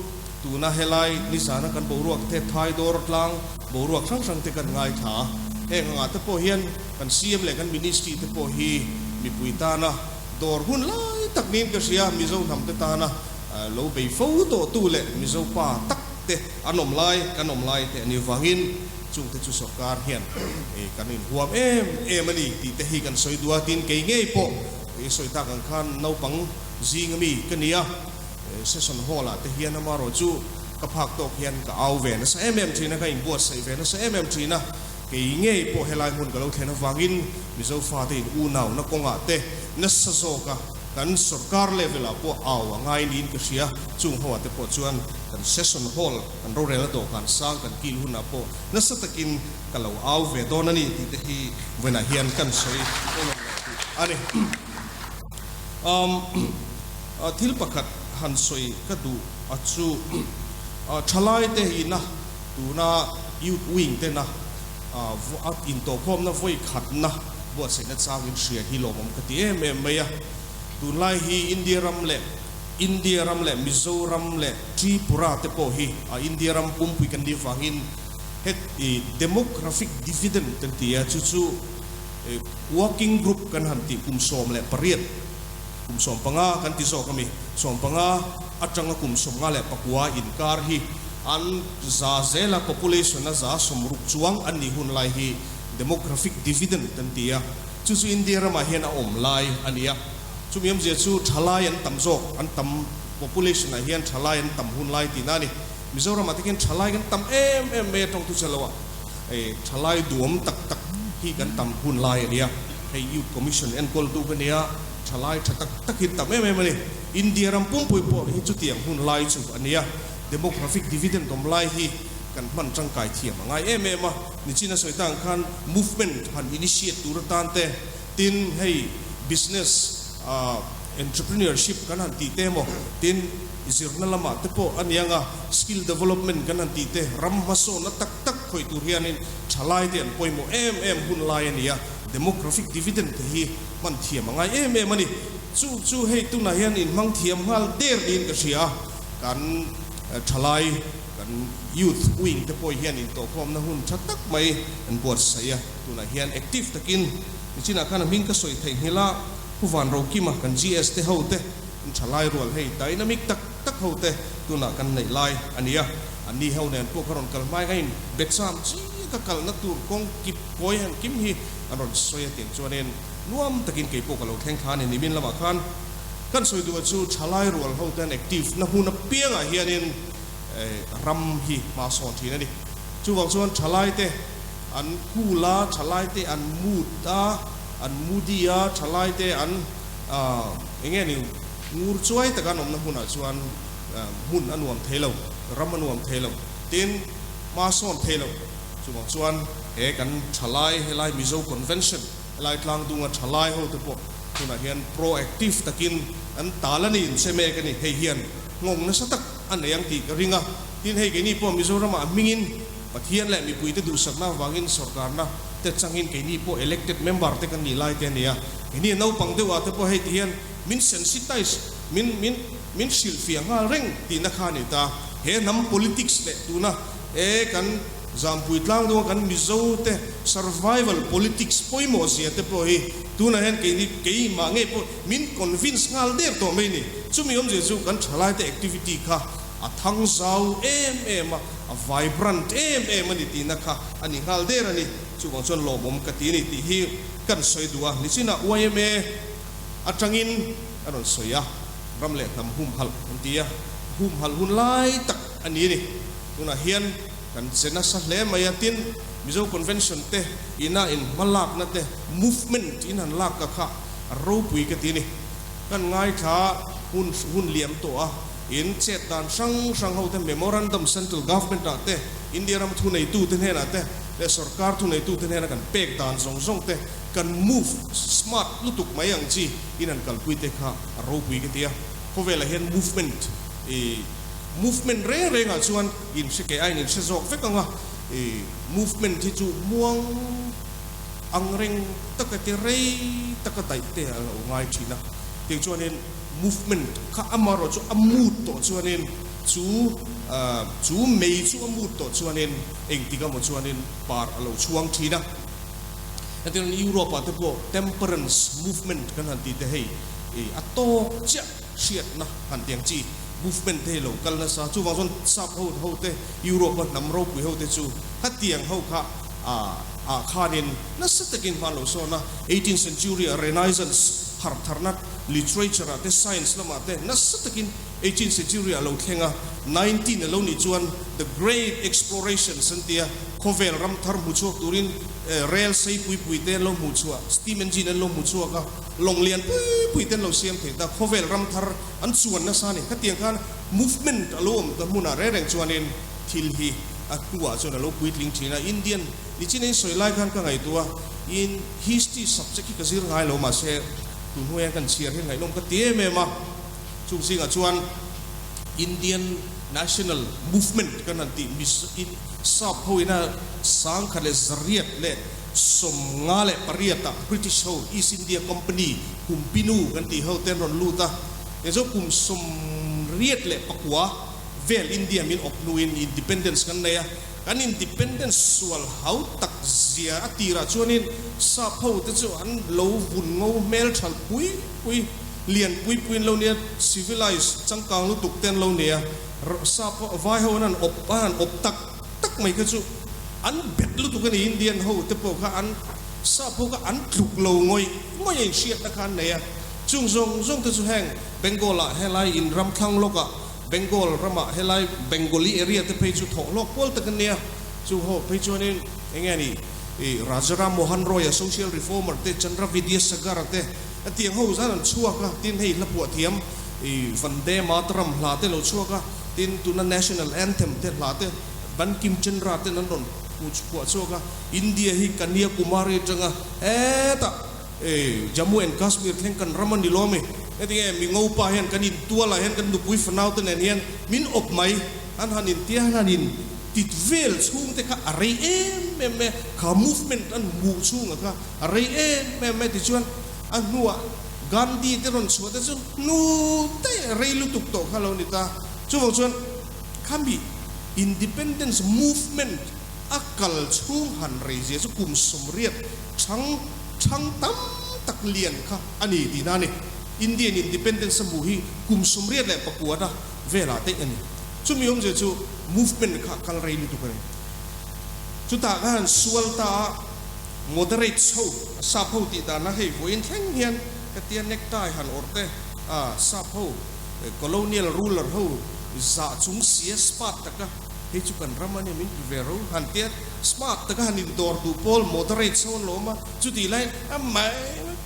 tu na helai ni sana kan boruak the thai dor tlang boruak sang te kan ngai tha ngā te po hian kan siam le kan ministry te po hi mi pui ta na dor hun lai tak nin ka sia mizo nam te ta na lo be fo to tu le mizo pa tak te anom lai te ani wangin จุงเตจุสการเฮียนกันอินหัวมันนี่ตีเตหิกันสอยดัวตินเกยเงยโปสอยตากันขันนาวปังจีงมีกันเนี่ยเซสชันฮอลเตเฮียนมาโรจูกับพักตกเฮียนกับเอาเวนสทีนะก็อินบวชใส่เวนทีนะเกยเงยโปเฮลัยมุนกับเราเทนฟังอินมิโซฟาตินอูนาวนักกงอาเตนัสโซกะกันสการเลเวลพวกเอาง่ายนินก็เสียจุงหัวเตปจวนกันเซสชันฮอลกันโรเรลโตกันสร้างกันกิลหุนอาโปนัสตะกินกับเราเอาเวดอนนี่ที่ที่เวน่าเฮียนกันสวยอันนี้ทิลปะขัดหันสวยก็ดูอัจจุชลายเตหินะดูน่ายูวิ่งเตนะอินโตคอมนะไว้ขัดนะบวชเสนาสาวินเสียฮิโลมกติเมย์ดูไลฮีอินเดียรัมเล่มิโซรัมเล่ทริปุระเตโปฮีอินเดียรัมปุ่มพิกันดีฟังอินเฮดเดโมกราฟิกดิวิเดนตันทีจู่working group กันหันติกุมสมเล่ปริยกุมสมปังอากันติโซกมีสมปังอาอัจฉริกุมสมงาเล่ปักวาอินการฮีอันซาเซล population นะซาสมรุกจวงอันนี้หุ่นไลฮี demographic dividend ตันทีจู่อินเดียรัมเห็นอมไลอันนี้จู่มีมเจจู่ทลายอันต่ำโซอันต่ำ population นะเห็นทลายอันต่ำหุ่นไลตีนั่นนี่มิโซรามาที่เห็นทลายกันต่ำเมตรงทุกเชลวะทลายดวมตักที่กันต่ำหุ่นไลอันนี้ให้ยูคอมมิชชั่นเอ็นกอลดูกันเนี่ยทลายตักหินต่ำมันนี่อินเดียรัมปุ่มปุยปุยจุดเตียงหุ่นไลจู่อันนี้demographic dividend ตรงไล่ที่กันมันจังกายเทียมง่ายมานี่จีน่าสวยต่างกัน movement หัน initiate ตัวตันเตตินให้ business entrepreneurship กันหันตีเตมตินอิสระนั่นละมาเตปอันยังอ่ะ skill development กันหันตีเตรัมมาโซนัตักคอยตัวเรียนนี่ชลายเตียนปอยโมหุ่นไล่นี่อ่ะ demographic dividend ที่มันเทียมง่ายมานี่จู่ให้ตัวไหนยันอินมังเทียมฮัลเดอร์ดินก็เสียกันทลายกันยูทวิ่งแต่พอเฮียนอินโตคอมนะหุ่นชัดตักไม่อันบวชเสียตัวไหนเฮียนแอคทีฟตะกินนี่นักการมิงก็สวยไทยเฮล่าผู้ฟันเรากิมากัน GS เตเขาเตทลายรัวให้ไดนามิกตักเขาเตตัวนักกันในไลอันนี้เขาเนี่ยพวกเขากันไม่กันเบ็ดซ้ำจีก็กันนักตัวกงกิบโอยหันกิมฮีอันนั้นสวยเตียงจวนเองน่วมตะกินเกี่ยวกับเราแข่งขันในนิมิตละมาขันกันสวยดูว่าจู่ชลายรัวเขาเต้นแอคทีฟนะหุ่นเปียงอ่ะเฮียนินรำฮีมาสอนทีนั่นดิจู่ว่าส่วนชลายเตอันคูลาชลายเตอันมูดาอันมูดีอาชลายเตอันอย่างเงี้ยนี่งูช่วยแต่การอมนะหุ่นอ่ะส่วนหุ่นอันวมเทลรำอันวมเทลเต้นมาสอนเทลจู่ว่าส่วนกันชลายเฮลัยมิโซคอนเวนชั่นเฮลัยกลางดุงชลายเขาตัวพวกคุณอาเฮียนโปรแอคทีฟตะกินอันตาละนี่ใช่ไหมกันนี่เฮียนงงนะสักตักอันไหนยังตีกระริงอ่ะที่ให้กันนี่พวกมิโซรามามิงินปะเทียนแหละมีปุยเตดูสักนะวางินสรการนะแต่จังหินกันนี่พวก elected member เตกันนี่ไล่เตนี่อ่ะกันนี่น้าปังเดว่าแต่พวกให้เทียนมิน sensitize มินสิลฟียงอ่ะเร่งตีนักขานี่ตาเฮน้ำ politics เนี่ยดูนะกันจำปุยตลางดูกันมิโซเต survival politics ป่วยหมดเสียแต่พวกให้ตัวนั้นเห็นกี่มาเงี้ยพวกมิน convince งาลเดียร์ตัวไม่นี่จู่มีอมเจจู่กันชลายแต่ activity ค่ะทั้งเจ้ามาvibrant มันนี่ตีนะค่ะอันนี้งาลเดียร์อันนี้จู่บางส่วนโลบมกตินี่ตีฮีกันสวยดูอ่ะนี่สินะอวยอัจฉรินอันนั้นสวยอ่ะรำเล็กทำหุ่มหัลอันที่อ่ะหุ่มหัลหุ่นไล่ตักอันนี้นี่ตัวนั้นเฮียนกันเซนัสเลมายัตินมิโซคอนเวนชั่นเตอินาอินมาลากนั่นเต movement อินันลากกะค่ะรูปุยกตินี่กันง่ายช้าหุ่นเหลี่ยมตัวอินเจตันสังเขาเต memorandum central government เตอินเดียรัมทุนในตู้เตเนี่ยนะเตและสรการทุนในตู้เตเนี่ยนะกันเป็กตานส่งเตกัน move smart ลุตุกไม่ยังจีอินันกันปุยเตค่ะรูปุยกติอ่ะพอเวลาเห็น movement เร่งอ่ะส่วนอินเสกไอ้นี่เสจอกเฟกังอ่ะmovement ที่จู่ม่วงอังเร่งตะกะเตเรตะกะไตเตะง่ายทีนะเดี๋ยวส่วนนี้ movement ข้าอมารอจู่อมูดตัวส่วนนี้จู่ไม่จู่อมูดตัวส่วนนี้เองที่ก็มาส่วนนี้ปาร์เราช่วงทีนะแต่ในยุโรปอ่ะที่พวก temperance movement กันหันตีเตะให้อัตโตเจ้าเชียดนะหันเตียงจี movement เทโลกันนะซะจู่บางส่วนซับเขาเตยุโรปนำรบไปเขาเตจู่ฮัดเตียงเขาค่ะข้านินนั่นสัตกินฟันโลโซนะ 18th century Renaissance หาร์ทาร์นัท literature เต science ละมาเตนั่นสัตกิน 18th century เราเข่ง19เราหนีจวน the great exploration สันเตียโคเวลรัมทาร์มุชัวตูรินrail ใส่ปุยเต้นเรามุชัว steam engine เรามุชัวก็ลงเลียนปุยเต้นเราเสียมเถอะโคเวลรัมทาร์อันส่วนนั่นซะนี่ฮัดเตียงกัน movement อารมณ์แต่มุนาเรื่องจวนเองทิลฮีตัวจนเราปุยลิงจีน่าอินเดียนนี่จีนสวยไล่กันก็ไงตัวอิน history subject ที่กระซิบไงเรามาเช่ตุนหัวกันเชียร์ให้ไงลงก็เตี้ยเมมาจุงสิงห์จวน Indian national movement กันนั่นที่มิสอินซับหัวน่ะสังขารเรียดเล่สมงาเล่ปริยตะ British House East India Company กลุ่มปินูกันที่เขาเต้นรอนลูตาเดี๋ยวกลุ่มสมเรียดเล่ปักหัวเวลอินเดียมินออกนูอิน independence กันเนี่ยกัน independence ส่วนเขาตักเสียตีระชวนินซาพูแต่ชวนโลวุ่นงูเมลชัลปุยเลียนปุยเราเนี่ย civilize จังกังลุตุกเต้นเราเนี่ยซาพูวายเขานั่นอบตักไม่กระจุอันเบ็ดลุตุกันอินเดียนเขาแต่พวกเขาอันซาพูก็อันถูกเรางอยยังเชียดนะครับเนี่ยจุงแต่จุแห่งเบงโกลาเฮลัยอินรำคังโลกะเบงโกลรำมาเฮลัยเบงโกลีเอเรียแต่ไปจุดถกโลกพอลตะกันเนี่ยจุโหไปจวนนี่ยังไงนี่ราชรามโมฮันรอยโซเชียลรีฟอร์มเตจันทรวิทยาสกัดเตเตียงเขาจะนั่นชัวก็ตินให้ละปวดเทียมฟันเดมาตรัมลาเตเราชัวก็ตินตุนัน national anthem เตลาเตบันกิมจันราเตนั่นนนปวดชัวก็อินเดียฮิกันเนียกุมารีจังตะจามูแอนด์คัสมีร์เท่งกันรามันดิโลมีนี่ไงมีงูป่าเห็นกันอินตัวละเห็นกันดูปุยฟนาวตัวเนี่ยมินอบไหมอันฮันินเตียฮันินติดเวลช่วงแต่ก็อะไรแม่ขา movement อันบูช่วงอะค่ะอะไรแม่ติดชวนอันนัวกันดีแต่รอนสวดแต่ชวนนู่แต่อะไรลุตุกโตข้าเรานี่ตาช่วงชวนคัมบี independence movement อักลช่วงหันเรเจสุกุมสมเรียดช่างตั้มตักเลียนค่ะอันนี้ดีนะนี่อินเดียนอินดิเพนเดนซ์สมุฮีกุมสมเรียดแหละประกวดนะเวลาเตอันนี้จุ่มยมเจจู movement ค่ะกัลเรย์นี่ทุกคนจุดตากันส่วนตา moderate โซ่ซาพูติดานะให้วัยแข็งเฮียนเตียนเน็กไทหันออร์เตซาพู colonial ruler เขาจะจุงเสียสปาร์ตกะให้จุกันรามันเนี่ยมินเวรูหันเตียสปาร์ตกะหันอินดอร์ดูพอล moderate โซ่ลมจุดที่ไลน์ไม่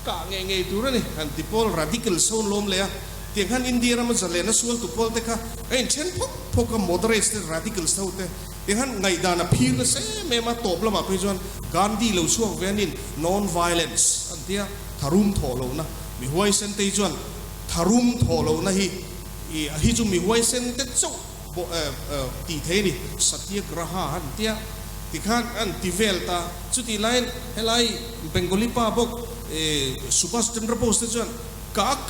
กะเงยตัวนี่ฮันติพอล radical โซนลมเลยเตียงฮันอินเดียรามันจะเล่นส่วนตุพอลเตะค่ะเช่นพวก moderate เต radical โซนเตะเตียงฮันไงดานะพีร์เซ่เมื่อมาตบแล้วมาไปจนการดีเราช่วงเวนิน non violence อันเดียทารุมถอเรานะมีหัวเส้นเตจวนทารุมถอเรานะฮิจุมีหัวเส้นเตจตีเทนี่สัตยกระหาอันเดียที่ข้างอันที่เวลตาจุดที่ไลน์ให้ไลน์เบงโกลีป้าบอกสุภาพสตรีโพสต์จวน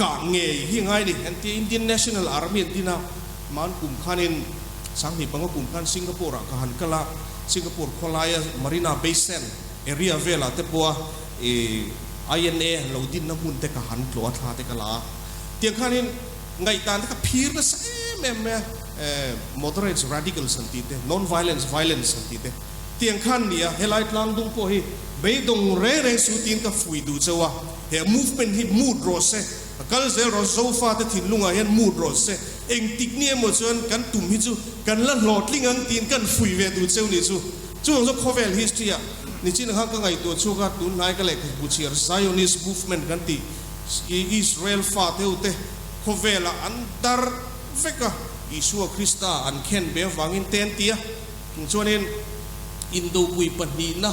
กะเงยที่ไงดิอันที่ Indian National Army ที่น่ะมันกลุ่มขันินสังหิปังก็กลุ่มขันสิงคโปร์กะหันกะละสิงคโปร์คอลายมารีนาเบสเซนเอเรียเวลาเตปัวINA เราดินน้ำหุ่นเตกะหันกลัวท่าเตกะลาเตียงขันินไงตาเตกะพีร์เซ่แม่moderate radical สันติเต non violence สันติเตเตียงขันเนี่ยเฮลัยต์ลางดุงโพฮีเบยดงเร่สุตินกับฟุยดูเจ้าเฮ movement ฮิมูดโรเซกัลเซโรโซฟาเตถินลุงอาเฮนมูดโรเซเองติกเนี่ยหมดส่วนกันตุ่มฮิจูกันละหลอดลิงอังตีนกันฟุยเวดูเจ้านี่จูจู่ของโคเวล history นี่จีนข้างก็ไงตัวชูกัดตุนนายก็เลยบุเชียร์ Zionist movement กันตีอิสราเอลฟาเทอุเตโคเวลอันดาร์เฟกะอิชัวคริสตาอันเคนเบฟังอินเทนเตียส่วนนี้อินโดปุยปนีนะ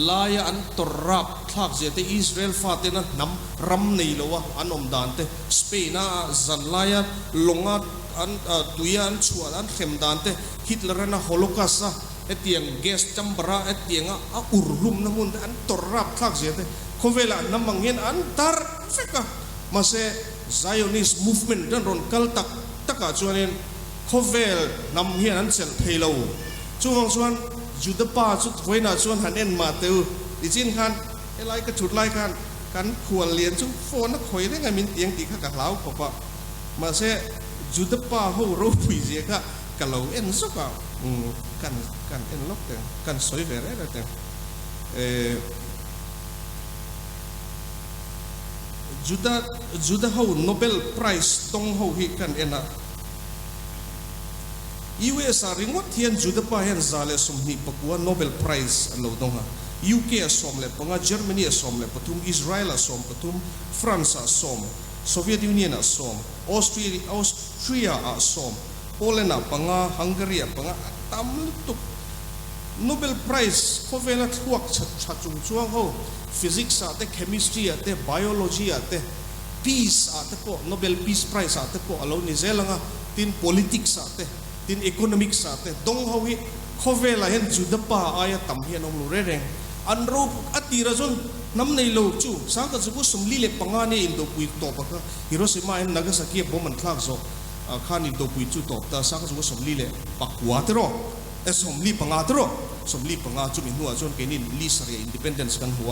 ลายอันตรับทักเจตอิสราเอลฟาเตนะนำรำในโลวะอันอมดานเตสเปนจันลายลงอันตุยอันชัวอันเข็มดานเตฮิตเลอร์นะโฮโลคอสต์เตียงเกสจัมบราเตียงอุรุมน้ำมันอันตรับทักเจตเขาเวลาน้ำมังเงินอันตารเฟกะมาเซ Zionist movement ดันรอนกัลตักตักอาจวนนี้เขาเวลนำเงินอันเซลเพลโลช่วงส่วนจุดป้าจุดไว้หน้าส่วนหันเอ็นมาเตอดิจินคันไอ้ไรก็จุดไรกันควรเรียนชุดโฟนนักข่อยได้ไงมินเตียงตีข้ากับเหล้าบอกว่ามาเส จุดป้าเขารู้ผีเสียก็กันเราเอ็นสุกอ่ะกันเอ็นล็อกแต่กันสวยเวรอะไรแต่จุดเขาโนเบลไพรส์ต้องเขาฮิกันเอ็นะUS ริงวัดเทียนจุดป้าเห็นซาเลสมนิปกัวโนเบลไพรส์อันเราต้องฮะ UK สมเลยปังเยอรมนีสมเลยปฐุมอิสราเอลสมปฐุมฝรั่งเศสสมโซเวียตยูเนียนสมออสเตรียสมโปแลนด์ปังฮังการีปังตามตุกโนเบลไพรส์เขาเวลาทวกชัดจุงช่วงเขาฟิสิกส์แต่เคมีสตรีแต่ไบโอโลจีแต่พีซแต่พวกโนเบลพีซไพรส์แต่พวกเราเนี่ยเจลังติน politics แต่ติน economics แต่ดงเขาเวลาเห็นจุดป้าอายตั้มเฮียนอมลูเร่งอันรูปอัติระจนน้ำในโลกจูสังกัดสุกุสมลีเล็ปังงานอินโดปุยตบปะฮิโรชิมาเอ็นนักสักย์บอมันคลากโซข้านินโดปุยจูตบแต่สังกัดสุกุสมลีเล็ปักหัวเตโรสมลีปังงาเตโรสมลีปังงาจูมินหัวจนเกนินลิสเรียอินดิเพนเดนซ์กันหัว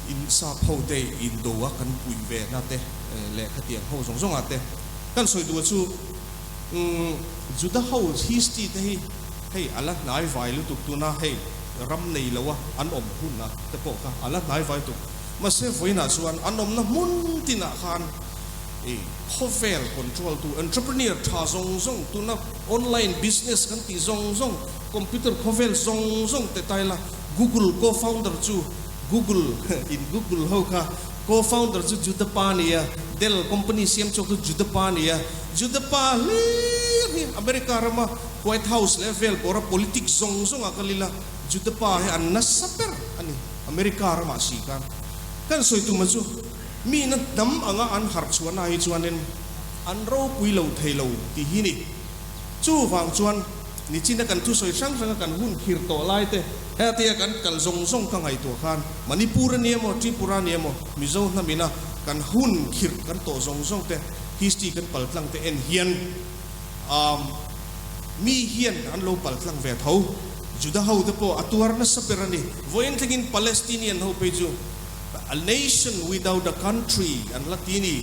อินซาพาวเตอินโดวะกันปุยเวนัเตเละขัดเตียงหัวสงอาเตกันสวยดูจูจุดที่เขาฮิสตีเตให้อะไรนายไวลุตุกตัวน่าให้รำในละวะอันอมหุ่นนะแต่พวกเขาอะไรนายไวตุกมาเซฟไว้นะส่วนอันอมนะมุนตินะขันเขาเฟลคอนโทรลตัว entrepreneur ท่าซงตัวน่ะ online business กันตีซงคอมพิวเตอร์เขาเฟลซงแต่ตายละ Google co-founder จู Google in Google เขาค่ะ co-founder จูจุดปานี่Dell company เสียมโจกจุดปานี่จุดปาเลยอเมริกาเรามา White House level ปอร์ politics ซงอากันลีละจุดป้าให้อันนัสเปอร์อันนี้อเมริกาเรามาสิกันสวยตัวมันจูมีนั่นดำอ่างอันหาร์ชวนอะไรชวนนั้นอันเราคุยเราเทเราที่ที่นี่จูฟังชวนนี่จีนกันทุสวยช่างกันหุ่นหิรโตไล่เตะเฮตีกันซงกังไอตัวขันมันนี่ปูรณียมทริปูรณียมมิโซนั่นมีนะกันหุ่นหิรกันโตซงเตะฮิสตีกันปัลตังเตะเอ็นเฮียนมีเฮียนอันเราปัลตังเวทเขาจุดเขาเตปอตัวนั้นสับเปรนี่วันที่กิน Palestinian เขาไปจู a nation without a country อันละที่นี่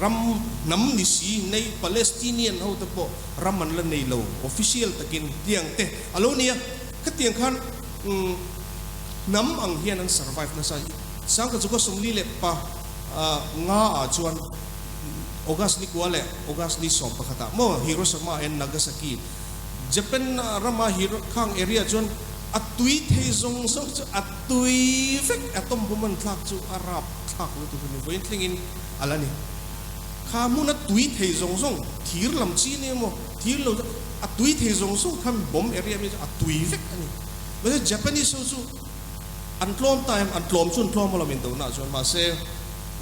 รำน้ำนิสีใน Palestinian เขาเตปอรำมันละในโล official ตะกินเตียงเตะอารมณ์เนี่ยก็เตียงขันน้ำอังเฮียนัน survive นะสังสังกัดจุกสมลีเล็บปะงาจวนออกัสนี่กัวเล่ออกัสนี่สอบปะขตาโมฮิโรชิมาเอ็นนากาซากิจะเป็นรามาฮิโรข้างเอเรียจนอัตุยเทซงซงอัตุยเฟกอัตมบุมันทักจูอาหรับทักรู้ตัวนี้วันที่กินอะไรนี่ข้ามุนัตุยเทซงทีร์ลำชีนี่มั้งทีร์เราอัตุยเทซงข้ามบอมเอเรียมีอัตุยเฟกอันนี้เมื่อญี่ปุ่นนี่สู้อันกลอมไทม์อันกลอมชนกลอมมาแล้วมินตัวน่ะชวนมาเซ่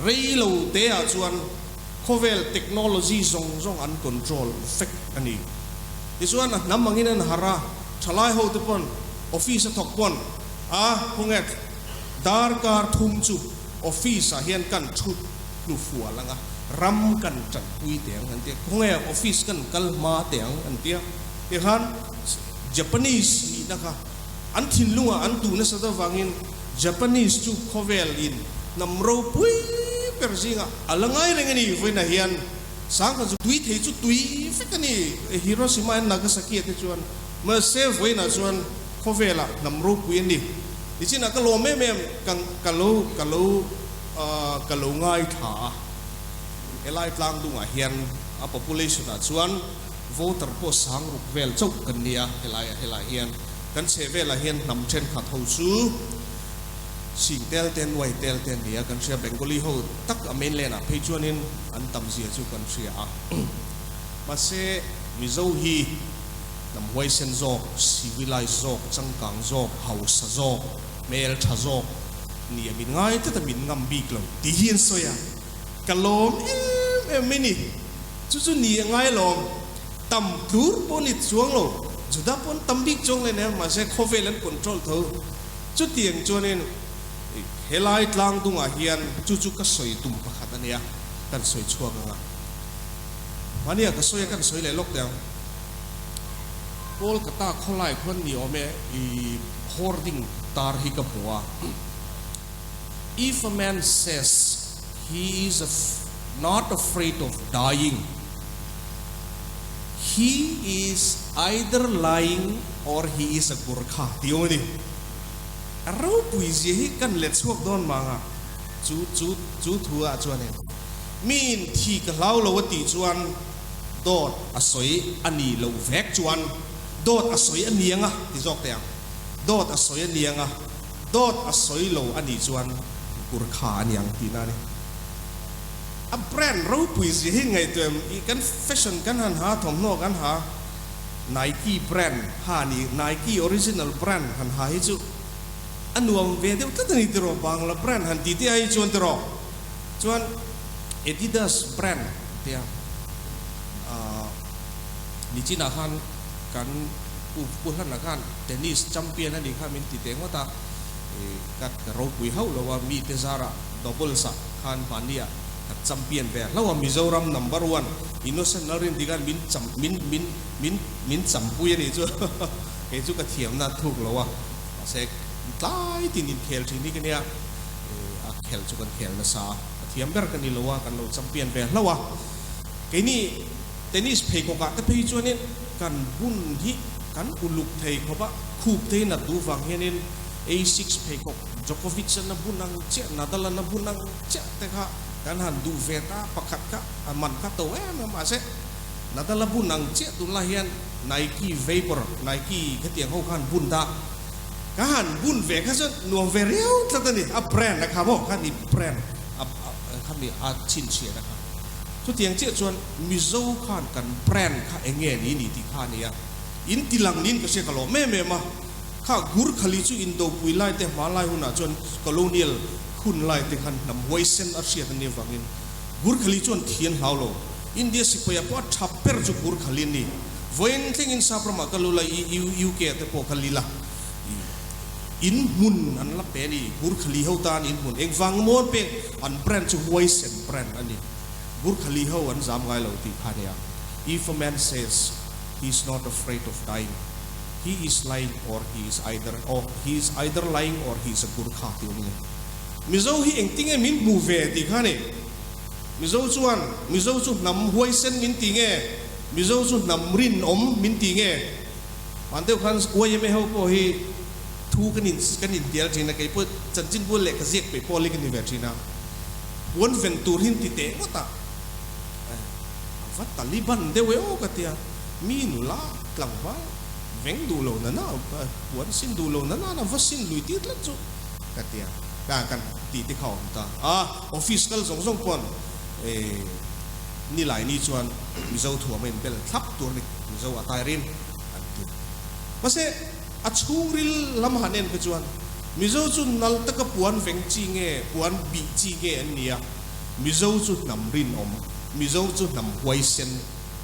เรียลเตะชวนโคเวลเทคโนโลยีซงอันคอนโทรลเฟกอันนี้ที่ส่วนนั้นน้ำมังอินันหาราชลายหัวตุปนออฟฟิศถกปนพงเอกดาร์การทุ่มจูออฟฟิศเฮียนกันชุดนูฟัวลังรำกันจัดคุยเตียงอันเดียพงเอกออฟฟิศกันกัลมาเตียงอันเดียที่ฮันญี่ปุ่นนี่นะคะอันทิ้งลุงอันตูนสตาฟังอินญี่ปุ่นจูโคเวลอินน้ำรูปุยเปอร์ซิงอะไรไงเรื่องนี้ฟังนะเฮียนสังกัดจุดtweetให้จุดtweetฟิกนี่ฮิโรชิมาเอ็นนากาซากิที่ชวนเมื่อเซฟไว้นะชวนโคเวล่ะนำรูปวินนี่ดิฉันก็โลไม่แม่กันลูง่ายถ่าเอไลฟ์ลางดูอ่ะเฮียนpopulation อ่ะชวน voter พอสังรูปเวลจุกกันเนี่ยเฮลายเฮียนกันเซเวลเฮียนนำเช่นขัดหูซูสิ่งเตลเตนไว้เตลเตนเนี่ยกันเชียร์เบงกอลีเขาตักอเมนเลนะพี่ชวนินอันตั้มเสียจูกันเชียร์มาเซมิโซฮีนำไว้เซนโซซิวิไลโซจังกังโซเฮาส์โซเมลชาโซนี่มินง่ายแต่มินงำบีกลงที่หินโซยากะลมไม่นี่จู่ๆนี่ง่ายลงตั้มทูร์ปนิดช่วงโลจุดดับปนตั้มบีกจงเลยเนี่ยมาเซโคเวลันคอนโทรลเธอจุดเตียงจวนนี่เฮลายตลางตุงอาเฮียนจู่ๆก็สวยตุ่มปะขัดอันเนี้ยกันสวยชัวร์กันวันนี้ก็สวยกันสวยเลยลกเดียวโอลกตาคนไล่คนนี้อเมอีฮอร์ดิ้งตาร์ฮิกับหัว if a man says he is not afraid of dying he is either lying or he is a Gurkha tiyo ni araw puisi hi kan let suak don manga chu thua chuan en min thi ka lau lo ti chuan dot asoi ani lo vek chuan dot asoi anianga ti jok te dot asoi anianga dot asoi lo ani chuan Gurkha aniang ti na ni a brand ro puisi hi ngai tuam I kan fashion kan han ha thom no kan ha Nike brand ha ni Nike original brand han ha hi chu anuam ve deuh tatani tero bangla brand han ti ti ai chuan tero chuan Adidas brand tia ni china khan kan pu han na khan tennis champion ani kha min ti teng wata kat ro pui hau lo wa mi te zara double sa khan pania kat champion ve lawa Mizoram number 1 innocent narin digan min champui ani chu ke chu ka thiam na thuk lo wa se tai tin in khel thini ka nia a khel chu kan khel na sa thiam ber kan ni lo wa kan lo champion ve lawa ke ni tennis phei ko ka ta phei chu ni kan bun hi kan uluk thei khoba khup thei na du wang hianin A6 phei ko Djokovic na bunang che Nadal na bunang che te kha kan han du ve ta pakhat ka man ka to ma se Nadal na bunang che tu la hian Nike Vapor Nike ka tiang ho khan bun da ka han bun ve kha so nuam ve riau ta ni a brand na kha bo khan ni brand khan ni a chin che na kha chu tiang che chuan Mizo khan kan brand kha enge ni ti kha ni ya in tilang nin ka se ka lo me ma kha gur khali chu Indo pui lai te ma lai huna chuan colonial khun lai te khan nam waisen a sia ni wangin gur khali chuan thian hlau lo India si poya po thapper chu gur khali ni voin thing in saprama kalula UK te po khalila in mun an la pe ni gur khali ho tan in mun eng wang mon pe an brand chu waisen brand ani gur khali ho an zam ngai lo ti khania if a man says he is not afraid of dying he is lying or he is either lying or he is a Gurkha ti ni Mizo hi engting e min mu ve ti khane Mizo chu nam huai sen min ti nge Mizo chu nam rin om min ti nge ante khan oi me ho ko hi thu kanin dial thina kai po chanchin bu le ka jek pe po le kan ve thina won ventur hin ti te ngota vat Taliban de we o ka tia mi nu la tlang ba veng du lo na puan sin du lo na vasin lui ti tla chu ka tia ka kan ti khau ta official zong pon ni lai ni chuan Mizo thua men bel thap tur ni Mizo atai rin an ti mase a churil lam hanen ka chuan Mizo chu nal ta ka puan veng chi nge puan bi chi nge an nia Mizo chu nam rin om Mizo chu nam huai sen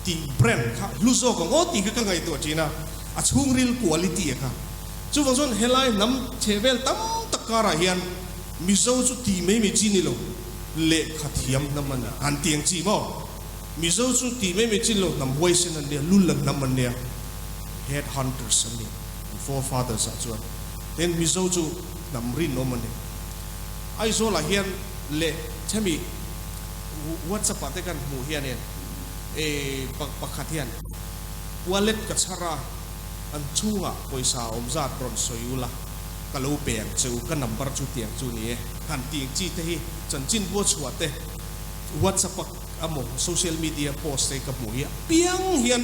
ti brand kha luzo ko ngoti ka ngai to china a chungril quality kha chu wangson helai nam chevel tam takara hian Mizo chu ti me chi ni lo le khathiam naman an tiang chi mo Mizo chu ti me chi lo nam huai sen an le lulan naman ne head hunters an ni forefathers a chuan then Mizo chu nam rin no man ai so la hian le chami WhatsApp ate kan mu hian en pakhathian wallet ka chara an chunga poisa omzat ron soyula kalau peng chu ka number chu tiang chu ni han ti chi te hi chanchin bo chuate WhatsApp amo social media post te ka mu hi piang hian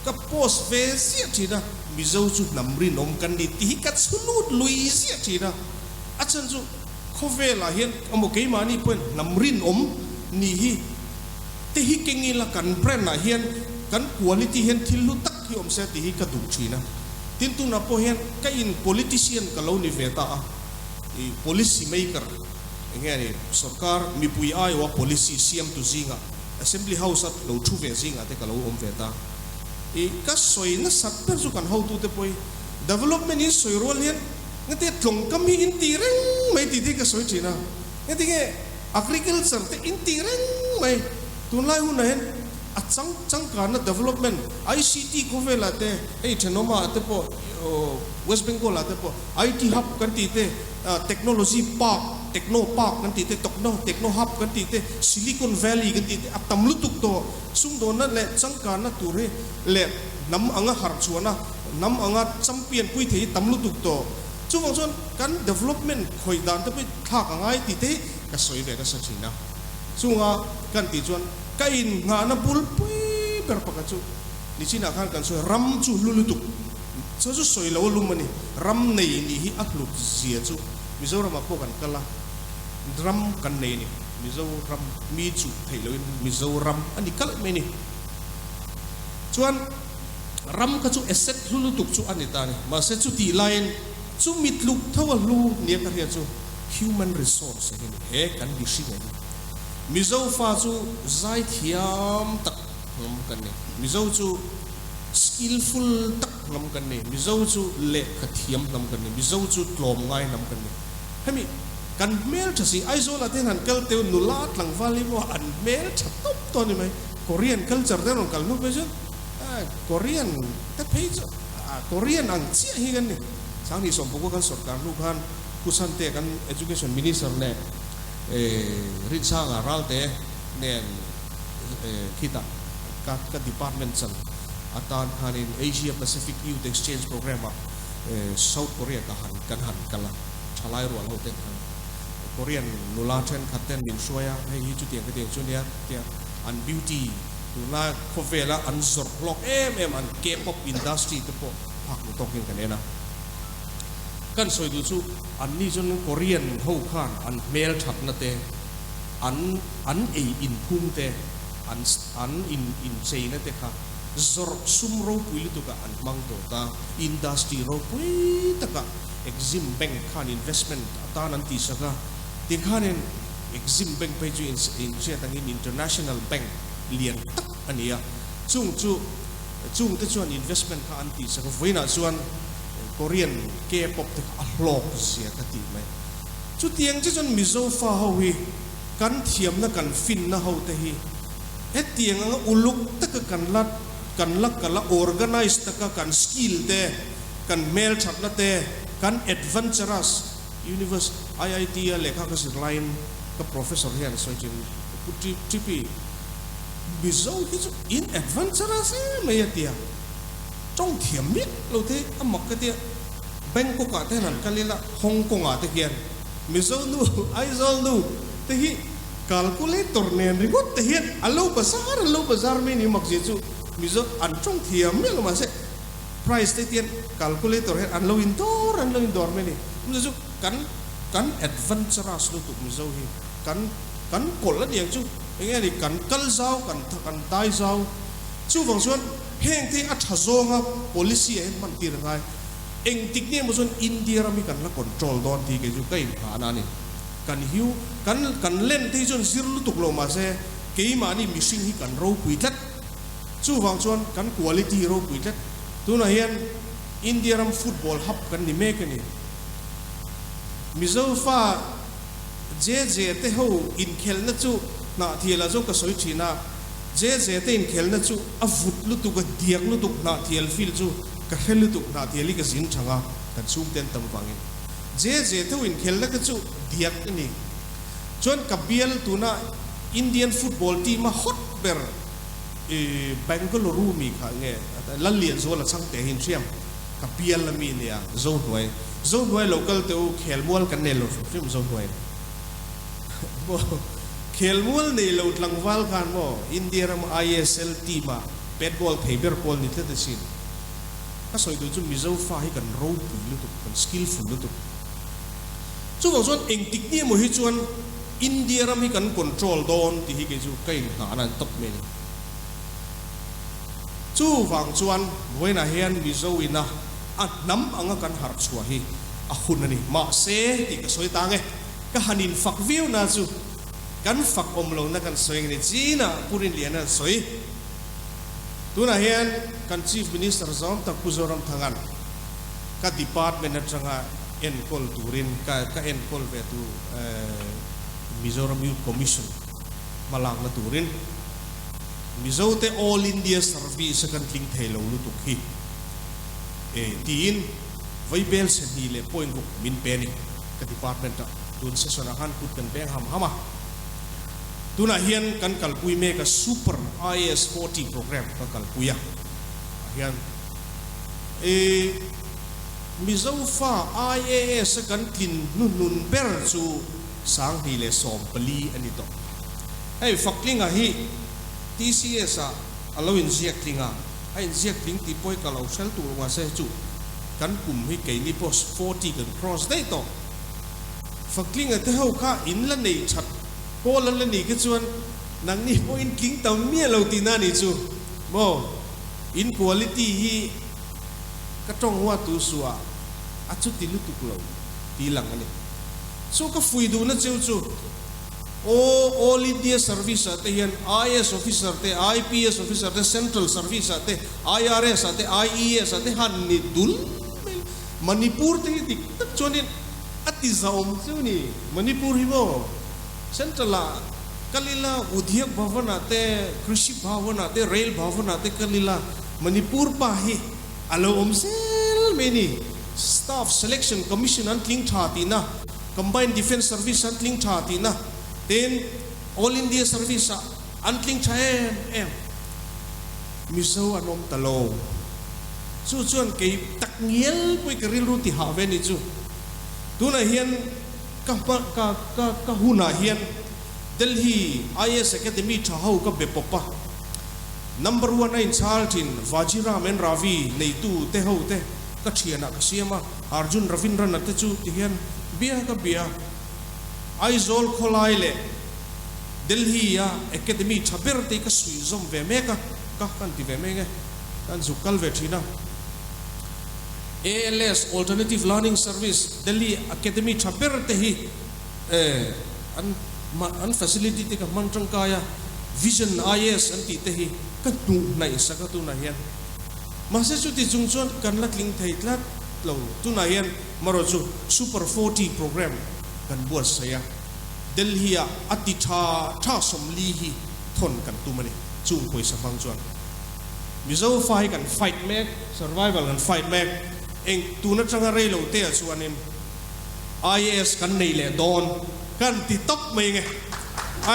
ka post ve sia thina Mizo chu namri nom kan ni ti ka chulut lui sia thina achan chu khovela hian amo ke mani pen namrin om ni hi te hi kengi la kan brand na hian kan quality hian thilu tak hi om se ti hi ka du thina tin tu na po hian ka in politician ka lo ni veta I policy maker nge ni sarkar mi pui ai wa policy siam tu zinga assembly house at lo thu ve zinga te ka lo om veta ka soi na sat per su kan how tu te poi development in soi rol hian ngate tlong kami in ti reng mai ti ka soi thina ngate ge agriculture te in ti reng mai tunlai hu na hen a chang ka na development ICT ko vela te thenoma te po West Bengal te po IT hub kan ti te technology park techno park kan ti te techno hub kan ti te Silicon Valley kan ti te atam lutuk to sung do na le changka na ture le nam anga har chuana nam anga champion pui thei tam lutuk to chuwang chon kan development khoi dan te pui thak angai ti te ka soi ve ka sachina chunga kan ti chuan ka in nga na bul pui per pa ka chu ni china khan kan soi ram chu lulutuk chu soi lo lumani ram nei ni hi atlut zia chu Mizoram ako kan kala drum kan nei ni Mizoram mi chu thei lo Mizoram ani kal me ni chuan ram ka chu asset lulutuk chu ani ta ni ma se chu ti line chu mitluk thawal lu ne ka ria chu human resource he kan di shi ni Mizo fa chu zai thiam tak ngam kan ni Mizo chu skillful tak ngam kan ni Mizo chu le khathiam ngam kan ni Mizo chu tlom ngai ngam kan ni hemi kan mel thasi aizola ten han kal teu nulat lang vali mo an mel chatop to ni mai Korean culture den on kal no pe chu Korean ta page Korean ang chi hi kan ni sang ni som poko kan sarkar lu khan kusan te kan education minister ne ritsa nga ralte nen kita ka department san atan khanin Asia Pacific Youth Exchange Program South Korea ka han kan han kala chalai ro lo ten Korean nula chen khaten min soya hei hi chu tiang ka tiang chu nia tia an beauty tuna khovela an zor lok em an K-pop industry te po phak lu tokin kan ena kan soi du chu an ni jon Korean ho khan an mel thap na te an ei in phum te an in chei na te kha zor sum ro pui tu ka an mang to ta industry ro pui ta ka Exim Bank khan investment atan an ti saka ti khanen Exim Bank pe chu in che tang in international bank lian tak ania chung te chuan investment kha an ti saka voina chuan Korean K-pop te a hlok sia ka ti mai chu tiang che chuan Mizo fa ho hi kan thiam na kan fin na ho te hi he tiang anga uluk ta ka kan lak kala organize ta ka kan skill te kan mel chat na te kan adventurous universe IIT a lekha ka line ka professor hian so chin tipi Mizo hi chu in adventurous mai atia trong thiam mi lo te amak ka te Bangkok ka te nan kalila Hong Kong a te hian Mizo nu Aizol nu te hi calculator nen rigot te hian alo bazar me ni mak je chu Mizo an trong thiam mi lo ma se price te tian calculator he an lo indoor me ni Mizo kan adventurous lu tu Mizo hi kan kol la diang chu nge ni kan kal zau kan tai zau chu wang chuan heng te a thazonga policy he man tir ngai eng tik ne mo chuan India rami kan la control don ti ke ju kai phana ni kan hiu kan len te chuan zir lu tuk lo ma se ke ma ni missing hi kan ro pui tlat chu wang chuan kan quality ro pui tlat tu na hian India ram football hub kan ni me ke ni Mizo fa je te ho in khel na chu na thiela zo ka soi thina je te in khel na chu avut lu tu ka diak lu tu na thiel fil chu ka khel lu tu na thieli ka zin thanga kan sum ten tam wangin je te in khel na ka chu diak ni chon ka bial tu na Indian football team ma hot ber Bangalore mi kha nge lallian zo la chang te hin thiam ka bial la mi ne ya zo hnuai local te u khel mual kan ne lo film zo hnuai bo khel mual nei lo tlangwal khan mo India ram ISL team a pet ball theiber ball ni te sin ka soi du chu Mizo fa hi kan ro pu lu tu kan skillful lu tu chu wang chuan eng tik ni mo hi chuan India ram hi kan control don ti hi ke chu kai na nan top me ni chu wang chuan voina hian Mizo ina at nam anga kan har chua hi a hun ani ma se ti ka soi tange ka hanin fak view na chu kan fak om lo na kan soi ni china purin liana soi tuna hian kan chief minister zom tak puzoram thangan ka department atanga en kol turin ka en kol ve tu Mizoram Youth Commission malang na turin Mizo te all India service kan tling thelo lu tu hi tin vai bel sen hi le point min pe ni ka department ta tun session akan kut kan beng hama tuna hian kan kalpui me ka super IAS 40 program ka kalpuya hian mizo fa IAS kan tin nun ber chu sang hi le som pali ani to ai faklinga hi TCS a alawin ziak linga ai ziak ling ti poi ka lo sel tu wa se chu kan kum hi ke ni post 40 kan cross dai to faklinga te ho kha in la nei chat ko lan la ni ke chuan nang ni point king tam mi lo ti na ni chu mo in quality hi ka tong wa tu suwa achu ti lu tu lo ti lang ani so ka fui du na chu chu all India service ate hian IS officer te IPS officer te central service ate IRS ate IES ate han ni dul Manipur te dik tak chonin ati zaum chu ni Manipur hi mo central la kalila udhyog bhavan ate krishi bhavan ate rail bhavan ate kalila Manipur pa hi alo omsel meni staff selection commission an tling thati na combined defense service an tling thati na then all India service an tling thae em miso anom talo chu chuan ke tak ngiel pui ka ril ru ti ha ve ni chu tuna hian ka huna hian Delhi IS Academy tha ho ka bepopa number 1 in Charlton Vajiram and Ravi nei tu te ho te ka thiana ka siama Arjun Ravindran te chu ti hian bia ka bia Aizol kholai le Delhi ya Academy thaber te ka sui zom ve me ka kan ti ve me nge kan zukal ve thina ALS Alternative Learning Service Delhi Academy thaber te hi an facility te ka mantrang kaya Vision IS an ti te hi ka tu na isa ka tu na hian masa chu ti chung chuan kan la tling thei tlat lo tu na hian maro chu super 40 program kan buat saya Delhi ati tha somli hi thon kan tu mani chung poi sa phang chuan mizo fai kan fight mek survival kan fight mek eng tu na changa rei lo te chuanin IAS kan nei le don kan ti top mai nge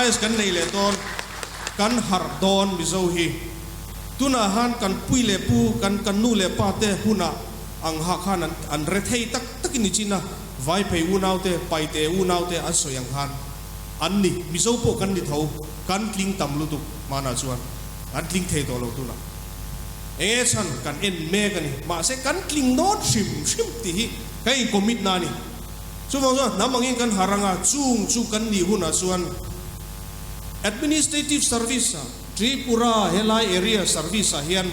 IAS kan nei le don kan har don mizo hi tuna han kan pui le pu kan nu le pa te huna ang ha khan an re thei tak takini china vai phei u nau te pai te u nau te a soyang han an ni mizo po kan ni tho kan tling tam lu tu mana chuan an tling thei to lo tu na e chan kan en me kan ni ma se kan tling not shim ti hi kai commit na ni chu mo zo namangin kan haranga chung chu kan ni huna chuan administrative service Tripura helai area service hian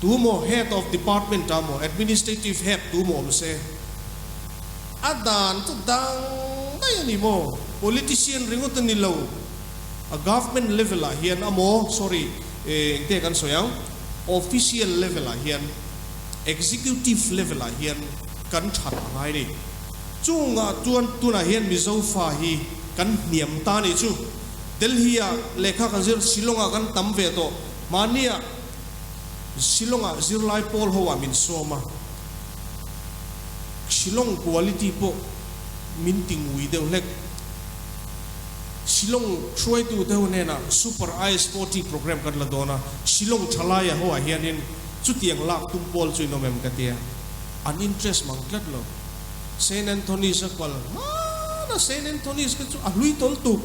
tumo head of department tamo administrative head tumo se adan tu dang dai ni mo politician ringot ni lo a government level hian amo sorry te kan soyang official level hian executive level hian kan that ngai ni chunga tuan tuna hian mizo fa hi kan niam ta ni chu Delhi lekha kan zir Shillonga kan tamve to mania Shillonga zirlai pol ho amin soma Shillong quality po minting wi de lek Shillong try to de ne na super IAS 40 program kan la dona Shillong thalaya ho hianin chutiang lak tum pol chui no mem katia an interest mang klat lo Saint Anthony sakwal na Saint Anthony ka chu a lui tol tu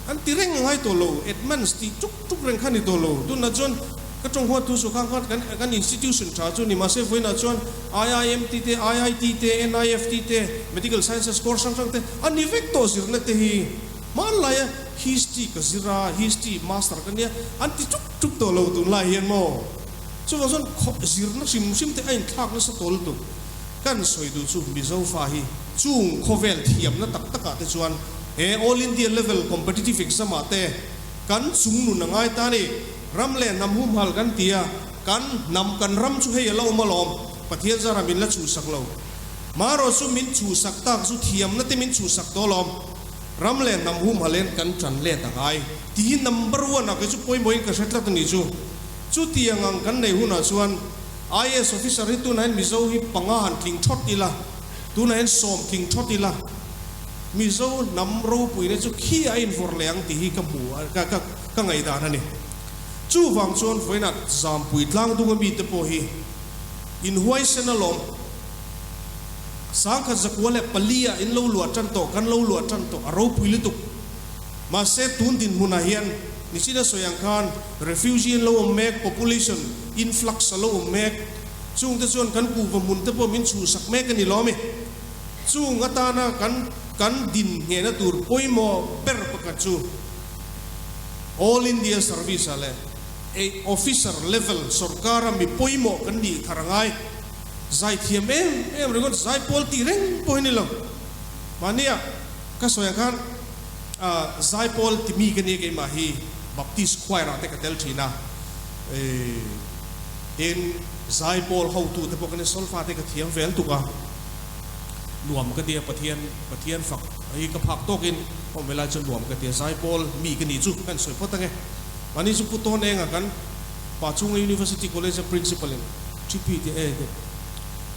an tireng ngai to lo admans ti tuk reng khani to lo tu na jon ka tong ho tu su khang kan institution tha chu ni ma se voina chon IIMT te IIT te NIFT te medical sciences course sang te an ni vector sir na te hi man la ya history ka zira history master kan ya an ti tuk to lo tu la hian mo chu wa jon zir na sim te ain thak na sa tol tu kan soi du chu mizo fa hi chung khovel thiam na tak taka te chuan all India level competitive exam ate kan chung nu nangai ta ni ramle namhum hal kan tia kan nam kan ram chu hei lo malom pathian zara min la chu sak lo maro chu min chu sak tak chu thiam na te min chu sak to lom ramle namhum halen kan tran le ta ngai ti number 1 a ke chu poi moi ka setla ta ni chu tiang ang kan nei huna chuan IAS officer hitu nain mizo hi panga han tling thot ila tu nain som tling thot ila mi zo nam ro pui ne chu khi a in vor leang ti hi ka mu ka ngai da na ni chu wang chuan voina zam pui tlang du mi te po hi in huai sen alom sang kha zakwale palia in lo lu chan to kan lo lu chan to aro pui lu tu ma se tun din huna hian ni sida soyang khan refugee lo mek population influx lo mek chung te chuan kan ku va mun te po min chu sak mek ani lo mi chung atana kan din nge na tur poimo per pakachu all India service ale a officer level sarkara mi poimo kan di tharangai zai thiam em regon zai pol ti reng poini lo mania ka soyang khan zai pol ti mi kan ke ma hi baptist choir ate ka tel thina in zai pol how to te pokane solfa te ka thiam vel tu ka nuam ka dia pathian fak ai ka phak tokin omela chu nuam ka dia zai pol mi ka ni chu kan soi potange mani chu puton enga kan pachunga university college principal in TPTA de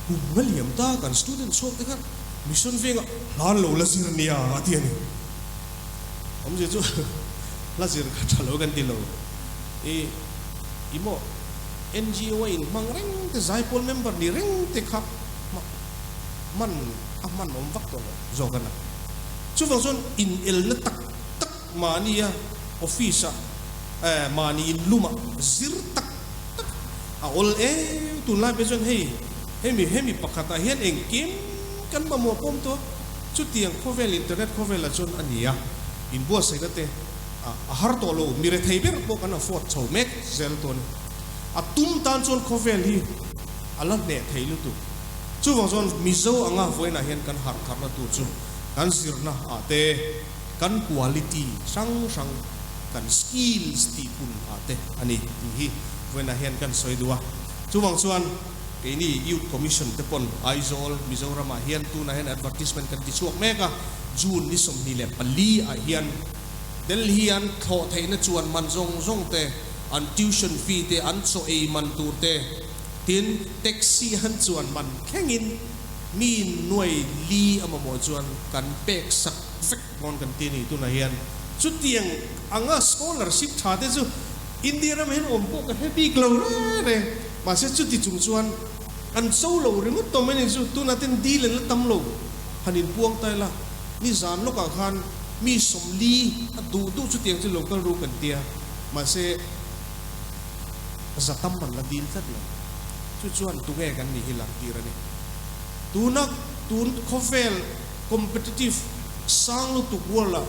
ngaliam ta kan student sok te kan mission venga lan lo la sirnia atiani om je chu la sir ka thalo kan ti lo imo NGO in mangreng te zai pol member ni reng te khap man om vak to zo kana chu wang zon in el na tak mania office mani in luma zir tak a ol tu la be zon hemi pakata hian eng kim kan ma mo pom to chu tiang khovel internet khovel la zon ania in bo sai na te a har to lo mi re thei ber bo kana fort chho mek zel to ni a tum tan chon khovel hi alat ne thei lu tu chu wang zon mizo anga voina hian kan har thar na tu chu kan sirna ate kan quality sang kan skills ti pun ate ani hi voina hian kan soidua chu wang chuan ke ni youth commission te pon aizol mizoram a hian tu na hian advertisement kan ti chuak meka june ni som ni le pali a hian del hian tho theina chuan man zong te an tuition fee te an so e man tur te tin taxi han chuan man khengin min noi li amamo chuan kan pek sak vek mon kan ti ni tu na hian chu tiang anga scholarship tha te chu India ram hen om po ka happy glow re ma se chu ti chung chuan an so lo ringot to men chu tu na ten di len la tam lo hanin puang tai la ni zan lo ka khan mi som li du chu tiang chu local ru kan tia ma se zatam man la dil tat la chu chuan tu nge kan ni hilang ti ra ni tu khovel competitive sang lu tu wala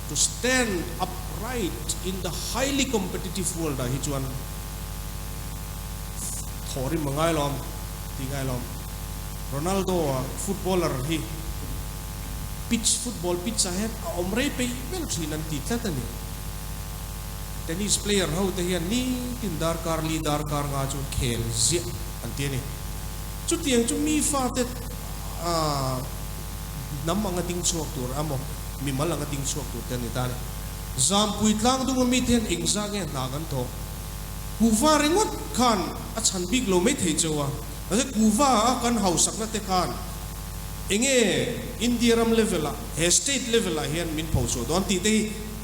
to stand upright in the highly competitive world hi chuan thori mangai lom tingai lom Ronaldo footballer hi football pitch ahead omre pe bel thinan ti tlatani tennis player how te hian ni tin dar kar nga chu khel zia an ti ni chu tiang chu mi fa te nam anga ting chuak tur amo mi mal anga ting chuak tur te ni ta zam pui tlang du mi ten engza nge na kan to kuwa ringot khan a chan big lo me thei chawa ase kuwa kan hausak na te khan enge India ram level a state level a hian min pho so don ti te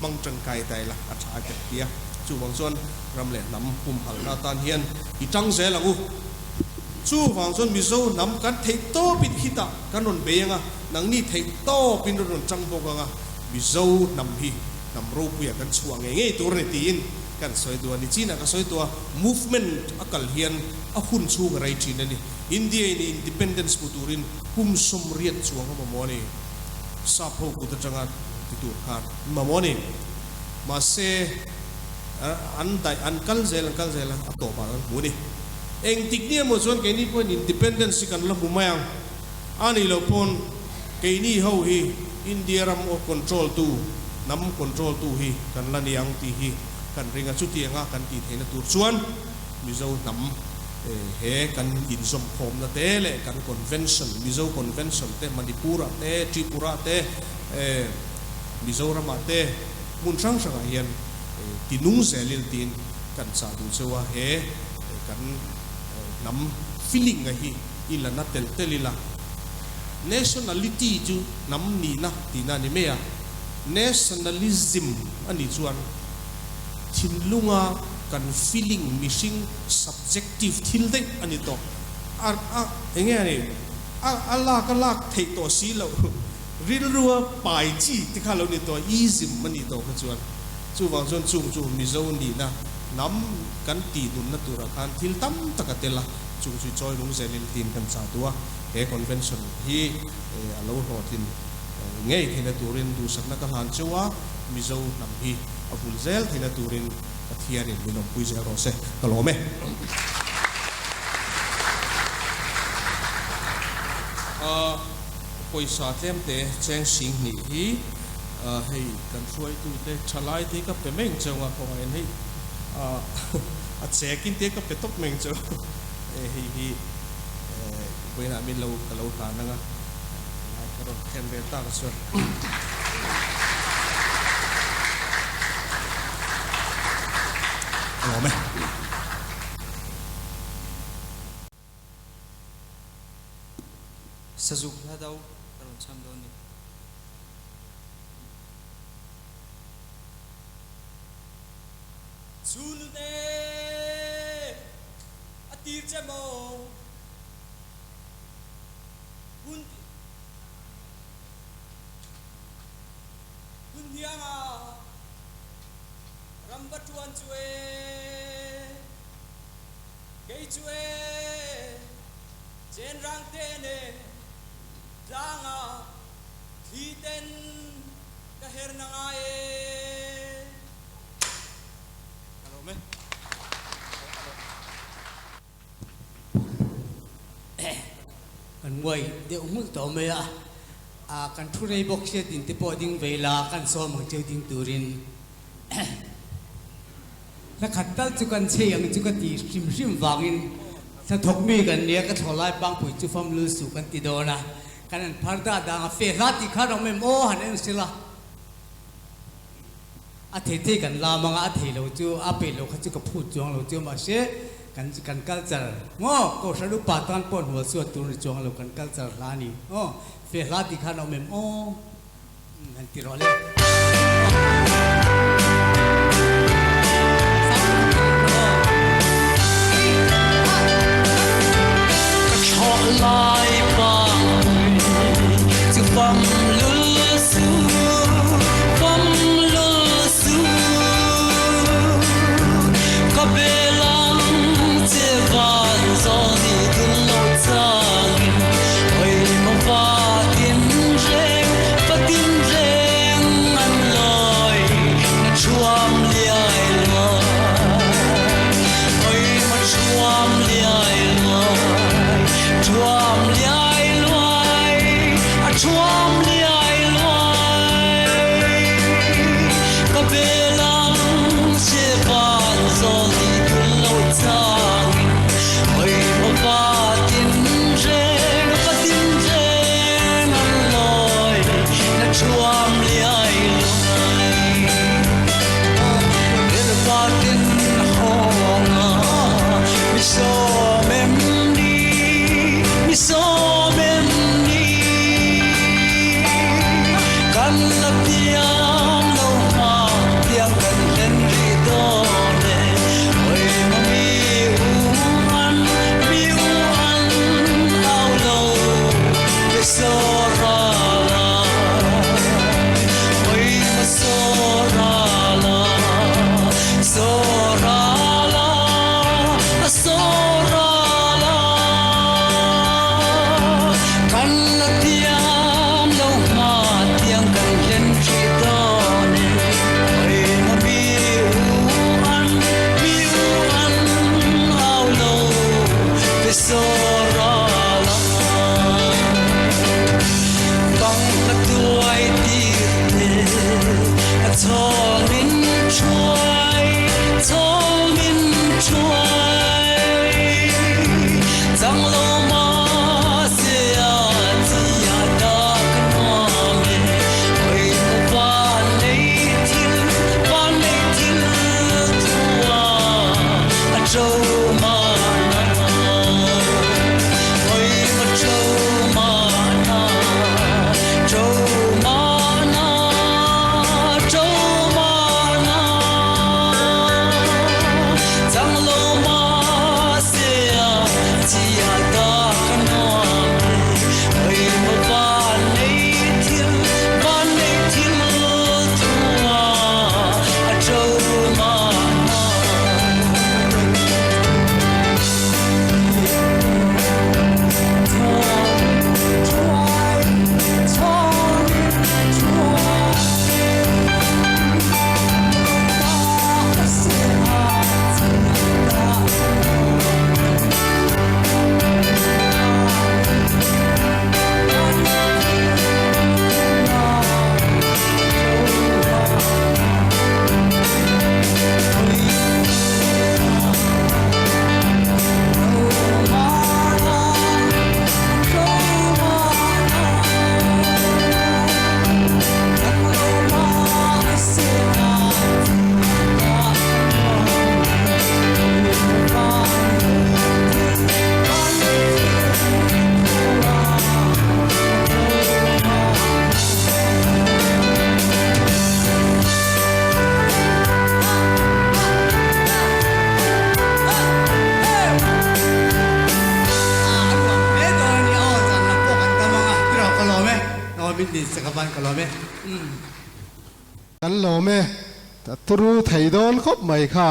mang tang kai tai la a tha ka tia chu wang chon ram le nam pum hal na tan hian i tang ze la u chu wang chon mi zo nam kan thei to pit hita kan ron beanga nang ni thei to pin ron chang bo ga mi zo nam hi nam ro pu ya kan chuang nge tur ne tin kan soi do ni china ka soi to movement akal hian a hun chu rai chin ani India ni independence puturin kum som riat chuang ma mo ni sa pho ku ta changa ti tu khan ma mo ni ma se an kal zel ato ba mu ni eng tik ni mo zon ke ni pon independence kan la bumayang ani lo pon ke ni ho hi India ram o control tu nam control tu hi kan la niang ti hi kan ringa chu ti nga kan ti theina tur chuan mizo nam he kan in som khom na te le kan convention mizo convention te Manipura te Tripura te Mizoram te mun sang hian tinung zelil tin kan sa du chewa he kan nam feeling nga hi ila na tel telila nationality chu nam ni na ti na ni me a nationalism ani chuan thinlunga kan feeling missing subjective thil dei ani to enge ani alak thei to si lo ril ruwa pai chi ti kha lo ni to ism mani to kha chuan chu wang chon chu mizo ni na nam kan ti dun na tura khan thil tam takatela chu choi lung zelil tin kan cha tua he convention hi alo ho tin ngei thina turin du sakna ka han chuwa mizo nam hi abul zel thina turin athiarin minom pui ze ro se kalome poisa tlem te cheng sing ni hi hei kan suai tu te chalai te ka pemeng chunga ko en hei a chekin te ka petok meng chu hi poina min lo kalau ta na nga ai karon khem be ta ka so kalome Sazuk na daw karon sam daw ni Sulne atir jamo Bundianga rambatuan chue Gei chue Jen rang tene Danga Hiten Kahir na nga Kalome kan wai de umul to me kan thurei box se din te po ding vela kan so mang cheu ding turin la khatal chu kan che yang chu ka ti sim wangin sa thok mi kan ne ka tholai pang pui chu fam lu su kan ti do na kan an pharda da nga fe la ti kha rong me mo han en sila a the kan la manga a the lo chu a pe lo kha chu ka phu chuang lo chu ma se kan culture ngo ko salu patan pon ho su tu ri chuang lo kan culture la ni fe la ti kha no mem nan ti ro le lai pa chu pam lul su ka belang che van zo ni dun lo chang oi ma pa tin reng an loi วันกันเลยไหม กันโลเมแต่ทรูไทยโดนครบไหมค่ะ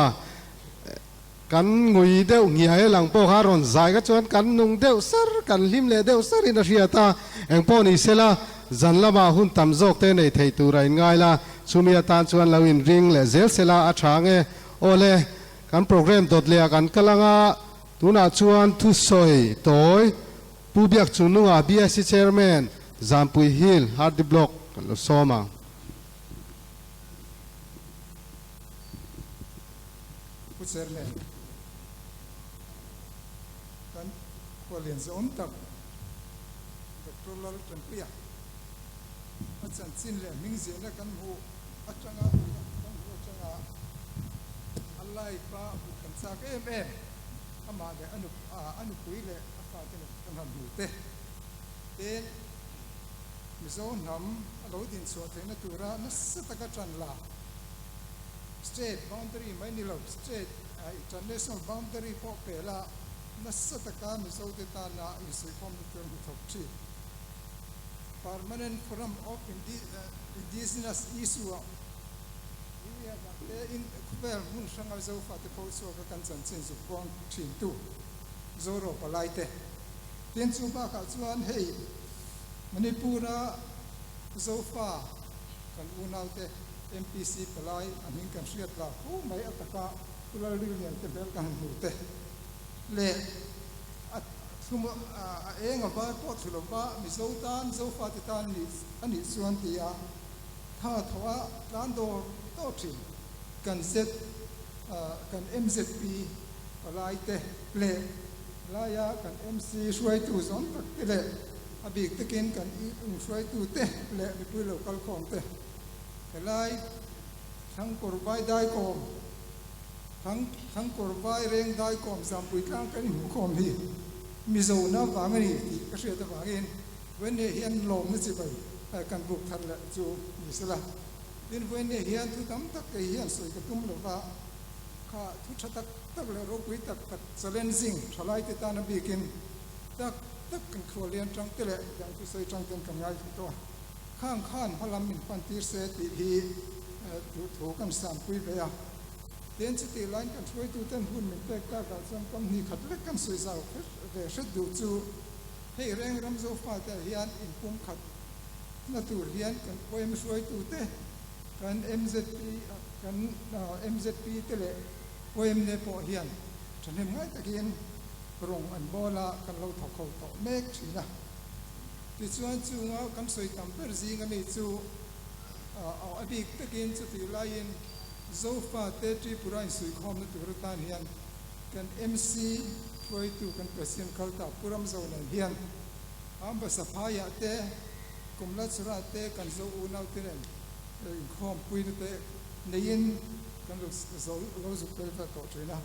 กันงุยเดวเงียหลังโปหารอนใจก็ชวนกันนุ่งเดวสร์กันลิมเลเดวสร์อินาเชียตาเอ็งโปนี่เสละจันละมาหุ่นตำจอกเตในไทยตูไรง่ายละสุมีตานชวนลาวินริงเลเซลเสละอาชางเอโอเลกันโปรแกรมดดเลียกันกลังอาตุนาชวนทุสอยโตยผู้เบียกจุนุอาบีเอสเชอร์แมนจามปุยฮิลฮาร์ดบล็อกกันลุโซมาผู้เสร์แมนกันควรเรียนสอนตักกับตัวเราจนเปียอาจารย์สินเลยมิ่งเสียนะกันหูอาจารย์กันหูอาจารย์อะไรป้าบุกันซากเอ็มอามาเดอนุคุยเลยอาฟาเตนกันหันหูเตเอ็นมิโซนำเราดินสวดเทนตัวระนัสตะกัจันลา state boundary ไม่นี่เรา state international boundary พอเปล่านัสตะการมิโซเตตานาอิสุคอมมิเตอร์ทุกที permanent forum of indigenous issue นี่in คุเปลมุ่งสังเอาเจ้าฟ้าที่เขาสวดกันสันสินสุกองถิ่นตู้โซโรปลายเตเตียนสุบ้าเขาชวนเฮ้ยมณีปุระเจ้าฟ้ากันอุณาเตMPC ปลายอันนี้กันเสียดละโอ้ไม่อัตกะกุลาลิเลียนเตเบลกันหูเตเล่สมเองอ่ะบ้าพอสุลบ้ามิโซตันโซฟาติตันนี่อันนี้ส่วนที่ถ้าทว่าร้านโดโตชิกันเซตกัน MZP ปลายเตเล่ลายากัน MC ช่วยตู้สอนตักเล่อบิกตะกินกันช่วยตู้เตเล่มีปุยโลกัลคองเตไล่ทั้งกรบายได้กอมทั้งกรบายเร่งได้กอมสามปุยกลางกันหูกอมที่มิโซน่าฟังนี่ก็เสียแต่ฟังเองเว้นเนี่ยเฮียนลมนี่สิไปกันบุกทันละจูมิสละดินเว้นเนี่ยเฮียนทุกคำตักเฮียนสวยกับตุ้มหลว่าข้าทุกชะตักเลยรบวิตักเซเลนซิงทลายติตานบีกินตักกันครัวเรียนจังเตะอย่างที่ใส่จังกันกันง่ายตัวข้างพลังมินปันตีเสติฮีถูกกันสามปุยไปอ่ะเดินสติไลน์กันช่วยตัวเต้นหุ่นมินเตกตากันสังคมนี้ขัดเล็กกันสวยสาวเดี๋ยวชุดดูจูให้แรงรำโซฟาแต่เฮียนอินปุ่มขัดน่าตัวเฮียนกันพอยมาช่วยตัวเต้กัน MZP เตะพอยมาเนี่ยพอเฮียนฉันเห็นง่ายตะเกียนปรงอันโบลากันเราถกเขาต่อเมฆสีนะที่ชวนจูงกันสวยตามเปอร์ซีกันนี่จูเอาอดีตตะกินสติลายินโซฟาเตจีปุระสวยคอมนตัวตานเฮียนกัน MC ช่วยตัวกันเปอร์เซ็นต์เขาตับปุรมโซนันเฮียนอันภาษาพายะเตกุมลัสระเตกันโซอูนาวเตเรนคอมปุยเตในยินกันโลสุเปอร์ต่อจุยนะ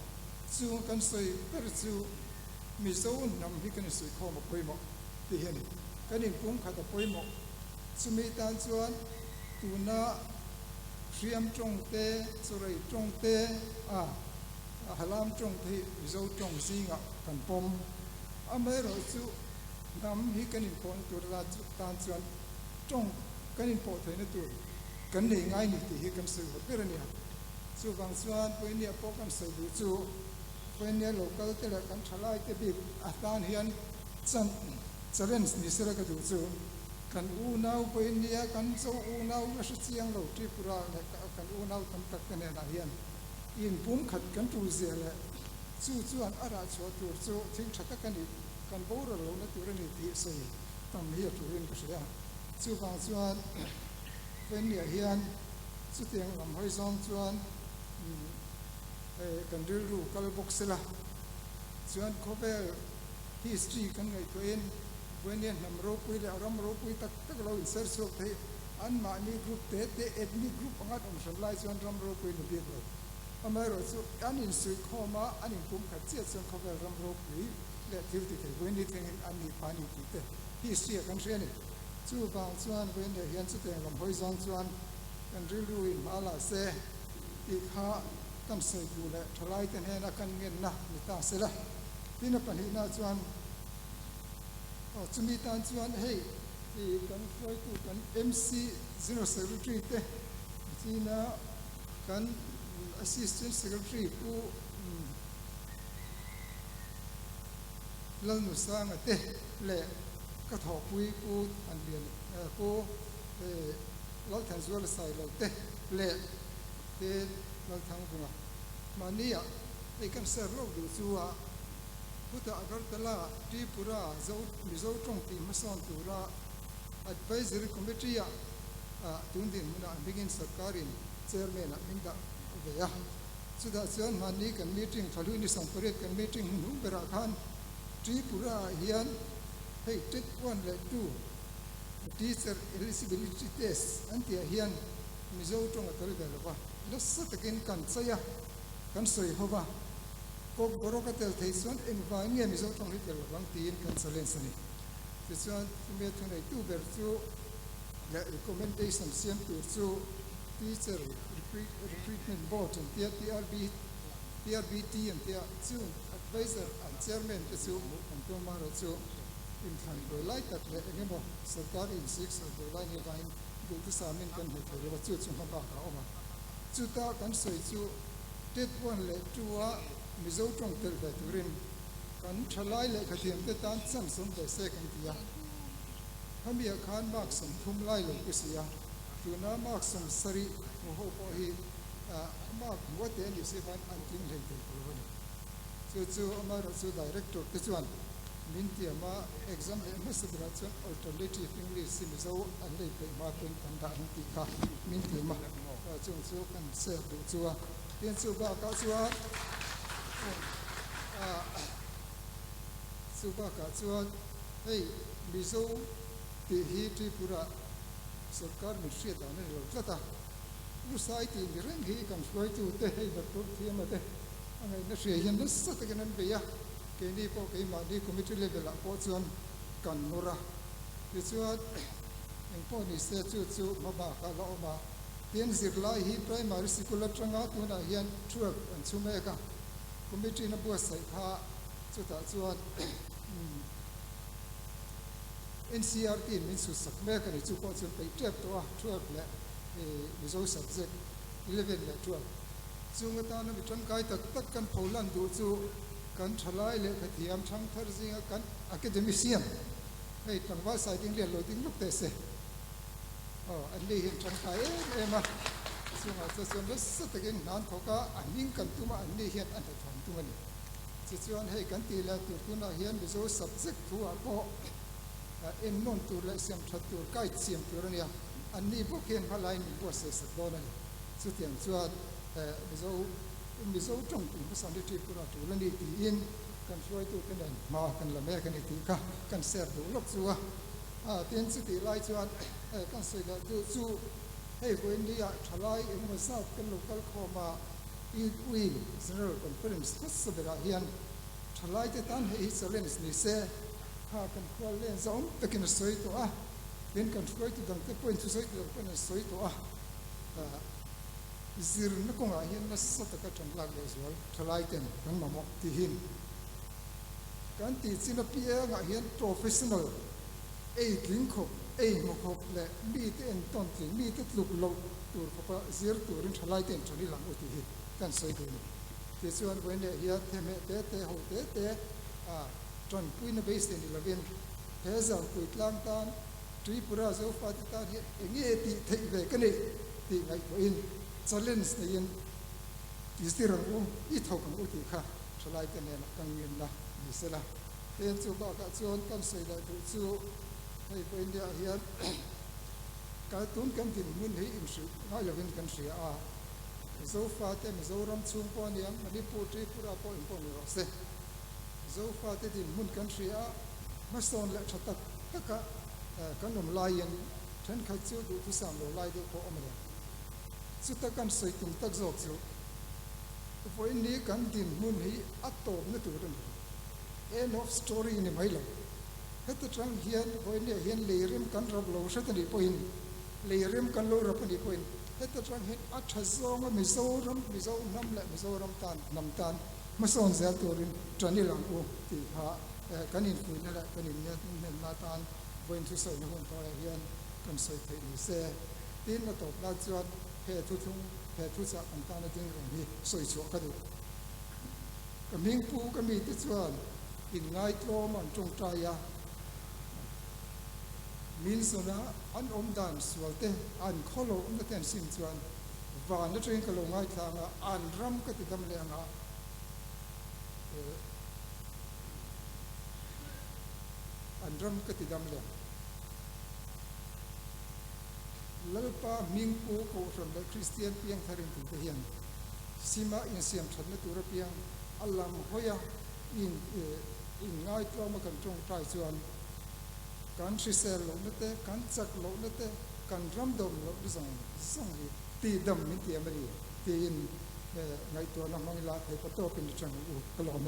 จูกันสวยเปอร์จูมิโซนำที่กันสวยคอมปุยหมดที่เฮียนกันอินปุ่มขัดปุยหมดสมัยตอนชวนตัวน่าเตรียมจงเตสุริจงเตฮาลามจงที่วิโซจงซิงกันปมอเมริกานำฮิกันอินปอนตัวละตอนชวนจงกันอินปอนเทนตัวกันนี่ง่ายนิดที่ฮิกันสื่อเพื่อเนี่ยสู่บางส่วนเพื่อเนี่ยพวกกันสื่อดูจู่เพื่อเนี่ยโลกาเตละกันทลายเตบิอัตานเฮียนจะเล่นนิสระกันดูจู่กันอูนาวเป็นเนี่ยกันโซอูนาวก็เสียงเราที่ปุระเนี่ยกันอูนาวตั้งตักกันเนี่ยนะเฮียนอินปุ่มขัดกันตูเสียเลยจู่อันอาราชวตัวจู่ทิ้งชักกันนี่กันโบราณเราเนี่ยตัวนี้ที่ใส่ตั้งเฮียตัวเองก็เสียจู่บางส่วนเป็นเนี่ยเฮียนสุดที่ลำห้อยซองส่วนกันดูรูกัลบุกเสละส่วนเขาเป็น history กันไงตัวเองเว้นเนี่ยนำรูปวิเลยรำรูปวิตักเราอินเสิร์ชที่อันมานี่กรุ๊ปเตะเอ็ดนี่กรุ๊ปอันนั้นส่วนไล่ส่วนรำรูปวินเบียดเราอเมริกาส่วนอันนี้สุดข้อมาอันนี้ปุ่มขัดเสียส่วนเขาเป็นรำรูปวิและที่ที่เว้นนี่ถึงอันนี้พานี่ที่เตะ history กันเสียนี่จู่บางส่วนเว้นเนี่ยเห็นสุดที่ลำห้อยซองส่วนกันรู้อินมาลาเซอีกข้าตั้งใส่ดูแลทลายกันเห็นนักกันเงินนะมิตาเสละที่นับปัญหาส่วนจะมีตานส่วนเฮ้ย thì kan phơi tu kan MC General Secretary te China kan Assistant Secretary ku lần sang te le ka tho pui ku an lian ku lal than zual sai lo te le te lal thang bunga mania ei kan ser lo du chuwa puta agartala tripura mizo tong ti mason tura advisory committee tundin muna bigin sarkarin chairman minda veya suda chuan mani kan meeting thalu ni samparet kan meeting nu bera khan tripura hian hei tit one le two teacher eligibility test antia hian mizo tong atol belwa lassa takin kan chaya kan soi hova kok boroka tel theison envani mizo tong hi tel bang tin kan challenge ani chuan me thunai tu ber chu the recommendation siam tu chu teacher recruitment board and TRBT and the chu advisor and chairman chu and to maro chu in than go like that le ngemo sarkar in six or go line line go to samin kan he thore chu chu ba ka oma chu ta kan soi chu tet one le two a mizo tong tel da turin kan thalai le khathiam te tan cham som de second dia hamia khan mark som thum lai lo kusia tuna mark som sari ho po hi mark what the end is ban anting le te ko chu amar chu director te chuan min ti ama exam le masabra chuan alternative english mizo an le pe ma pen kan da ti ka min ti ma chu kan se du chu ten chu ba ka chuan subaka chuan hei mizo ti hi tripura sarkar mi hria da ne lo tlata rusai ti ni reng hi kan hloi tu te hei ba tur thiam te angai na hria hian na sa ta kan be ya ke ni po ke ma ni committee level a po chuan kan nora ti chuan eng po ni se chu ma ba ka lo ma ten zirlai hi primary school atanga tu na hian truak an chume ka committee na bua sai kha chuta chuan NCRT min su sak me ka ni chu ko chun pe tep to a 12 le mizo subject 11 le 12 chung ta na bitran kai tak kan pholan du chu kan thalai le khathiam thang thar zinga kan academician hei tangwa sai ding le lo ding luk te se an le hin thang kai ema chunga chu bas takin nan thoka aning kan tuma an le hian an thang tuma ni chuan hei kan ti la tu na hian mizo subject thu a ko en non tur le siam that tur kai chiam tur ania an ni bo khen halai ni bo se sak don ani chu tiang chuan mizo tong tu pasan de ti pura tu lani ti in kan hloi tu kan ma kan la me kan ti ka kan ser du lok chuwa ten chu ti lai chuan kan se da chu hei ko india thalai em ma sa kan local khoma i general conference pasabera hian thalai te tan hei challenge ni se ha kan khwal len zong takin soi to a den kan soi to dang te point soi to kan soi to a zir na ko nga hian na sa ta ka thang lag le zual thalai ten kan ma mo ti hin kan ti china pia nga hian professional ei tling kho ei mo kho le mi te en ton ti mi te tluk lo tur ko pa zir turin thalai ten thani lang u ti hi kan soi to ni ti chuan wen le hian te me te ho te tron pui na base in 11 hezam pui tlang tan tripura zo fat ta hi nge ti thei ve ka ni ti ngai ko in challenge ne in istirang I thok ang uti kha thalai ka ne na kang yin na ni sela ten chu ba ka chuan kan sei da tu chu hei ko india hian ka tun kan tin mun hei in shu ngai lovin kan sia a zo fa te mizoram chung po niang manipur tripura po in po ni ro se zo fa te din mun kan ria ma son le thatak taka kan nom lai yan then khai chu du tu sam lo lai de ko omre chu ta kan soi tum tak zok chu foi ni kan din mun hi atop na tu ren end of story ni mai lo het trang hian foi ni hian leirim kan rab lo sha tani poin leirim kan lo rap ni poin het trang hian a thazong mi zo nam le mi zo ram tan nam tan ma son zel turin trani lang u ti ha kanin kuin la kanin ne na tan วันทุสอยนะหุ่นตัวเฮียนกันสอยเทนิเซตีนมาตบลาจวนแพทุทุ่งแพทุจักอันตานดิ้งรงนี้สอยชัวกระดูกมิงปูก็มีติดส่วนกินง่ายโตมันจงใจยามินสุนะอันอมดันสวลเตอันขโลอมเตนสินส่วนวานนั่นเองก็ลงง่ายทางอันรำก็ติดดำเลียงอันรำก็ติดดำเลียงแล้วป้ามิงปูโคสมเด็จคริสเตียนเพียงทารินติเทียนสิมาอินเสียมฉันในตัวเพียงอัลลัมฮอยาอินง่ายตัวมากันจงใจส่วนการชิเซลโลนเตการจักโลนเตการรำดมโลนส่งตีดำมิตีอเมริตีนง่ายตัวน้ำมันลาเทปโตเป็นจังอุกลอมเม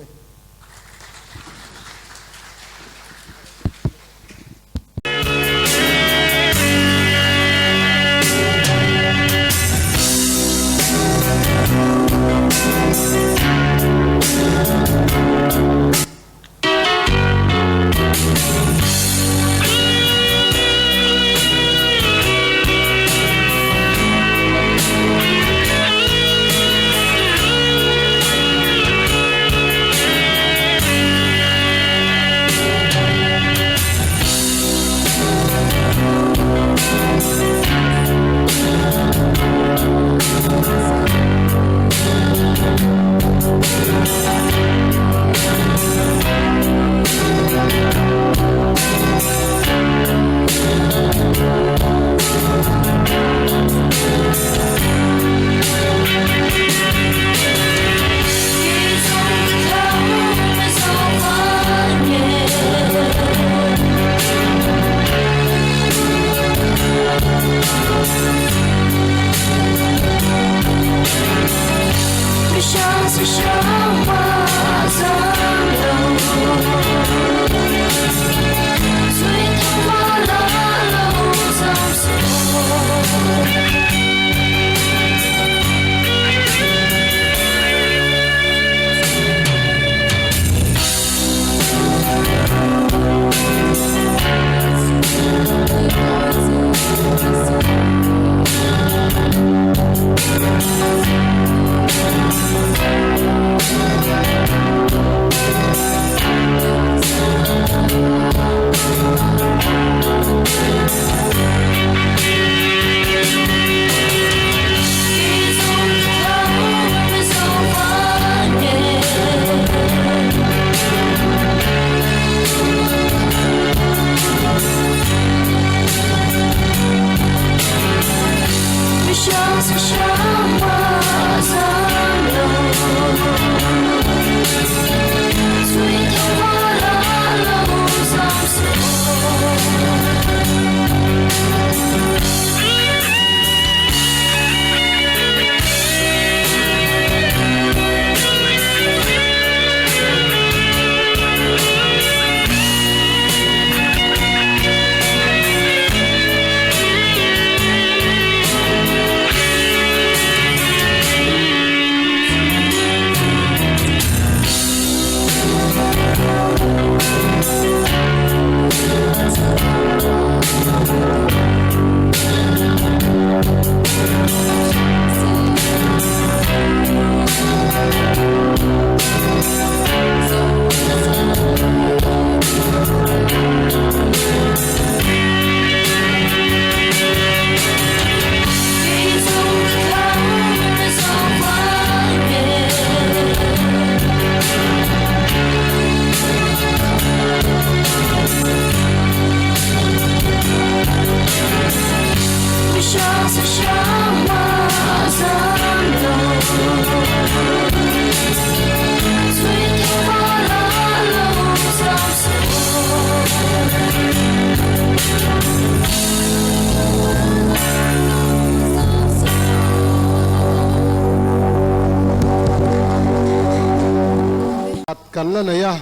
กันแล้วนะยะ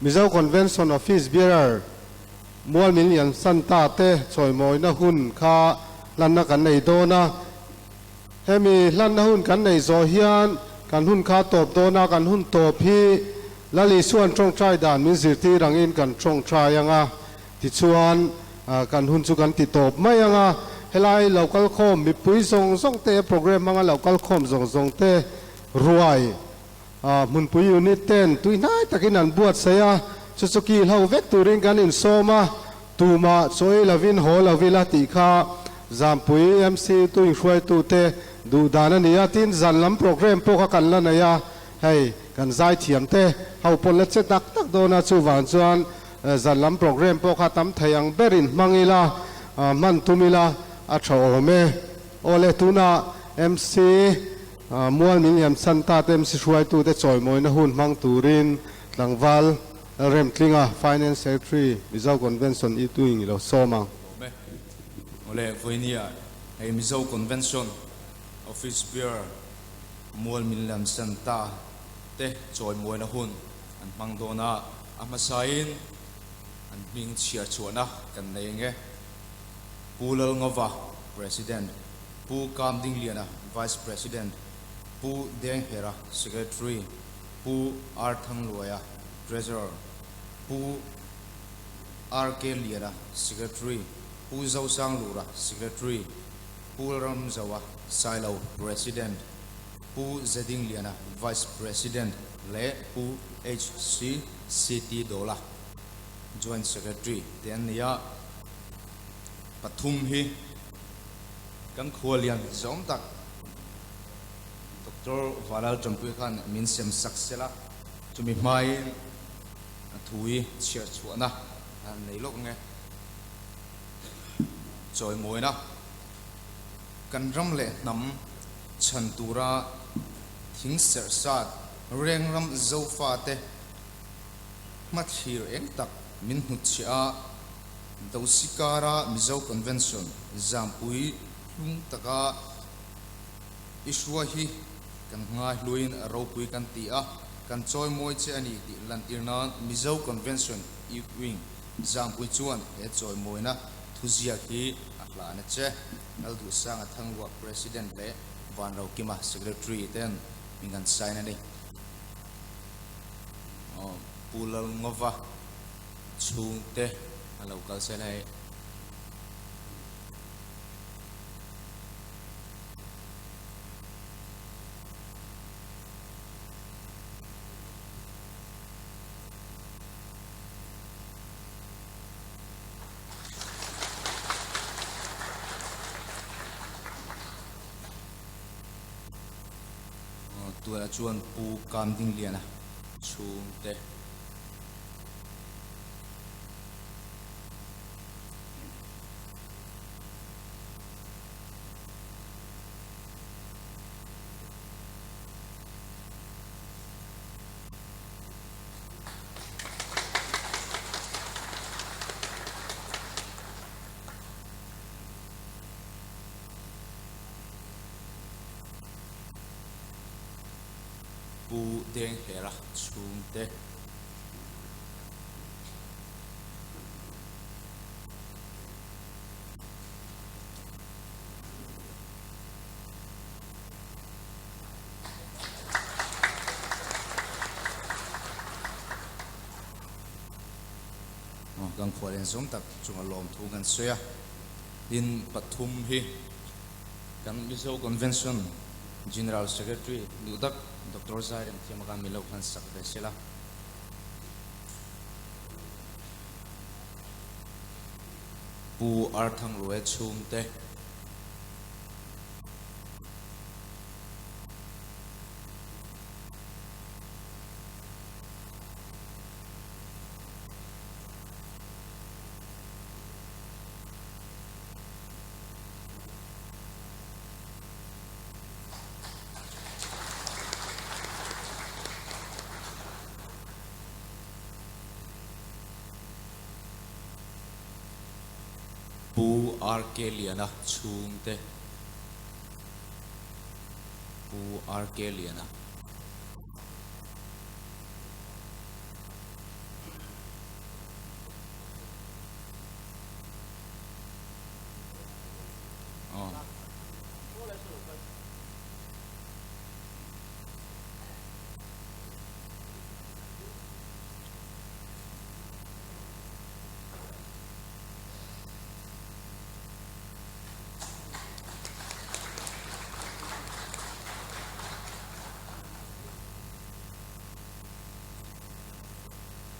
มิเจ้าคอนเวนชั่นออฟฟิศเบียร์มัวมิลยันสันตาเตสอยมอยนะหุ่นคาลันนักกันในโดนะเฮมีลันนะหุ่นกันในโซเฮียนกันหุ่นคาตบโดนะกันหุ่นตบพี่ละลีส่วนตรงใจด่านมิสิที่รังอินกันตรงใจยังอ่ะที่ชวน kan hun chu kan ti top mai anga helai local khom mi pui zong te program anga local khom zong te ruai mun pui unit 10 tuinai takin an buat saya Suzuki lau vek turing kan in soma tuma choi lavin ho lavila ti kha zampui MC tu hruai tu te du dana nia tin zanlam program po kha kan la na ya hei kan zai thiam te hau pon la che tak dona chu wan chuan zanlam program po kha tam thayang berin mangila man tumila a thaw me ole tuna MC mual min yam santa te MC hruai tu te choi moi na hun mang turin tlangwal rem tlinga finance secretary Mizo convention I tuing lo soma ole voinia ei Mizo convention office beer mual milam santa te choi moi na hun an mangdona amasain an ming chia chuana kan nei nge pulal ngova president pu kam ding liana vice president pu deng hera secretary pu arthang loya treasurer pu RK Liara secretary pu Zau Sang Lura secretary pu Ram Zawa Silo president pu Zeding Liana vice president le pu HC City Dola joint secretary then ya pathum hi kan kholian zom tak Dr. Valal Champui Khan min sem saksela chumi mai thui chia chuana nei lok nge choi moi na kan ram le nam chan tura thing ser sat reng ram zo fa te ma thir eng tak min hu chia dosikara Mizo convention zampui lung taka iswa hi kan ngai luin ro pui kan ti a kan choi moi che ani ti lan tirna Mizo convention I wing zampui chuan he choi moi na thuzia ki akla na che al du sang athangwa president le van ro kima secretary ten mingan sign ani pulal ngova chung te local se lai tua chuan pu kam ding liana chung te pu deng hera chung te gang khoren som tak chunga lom thu gan soya in pathum hi kan Mizo convention general secretary dudak Dr. Zairem Thiamaka Milau Khan Sakde Sila pu arthang roe chum te pu RK liana chung te pu RK liana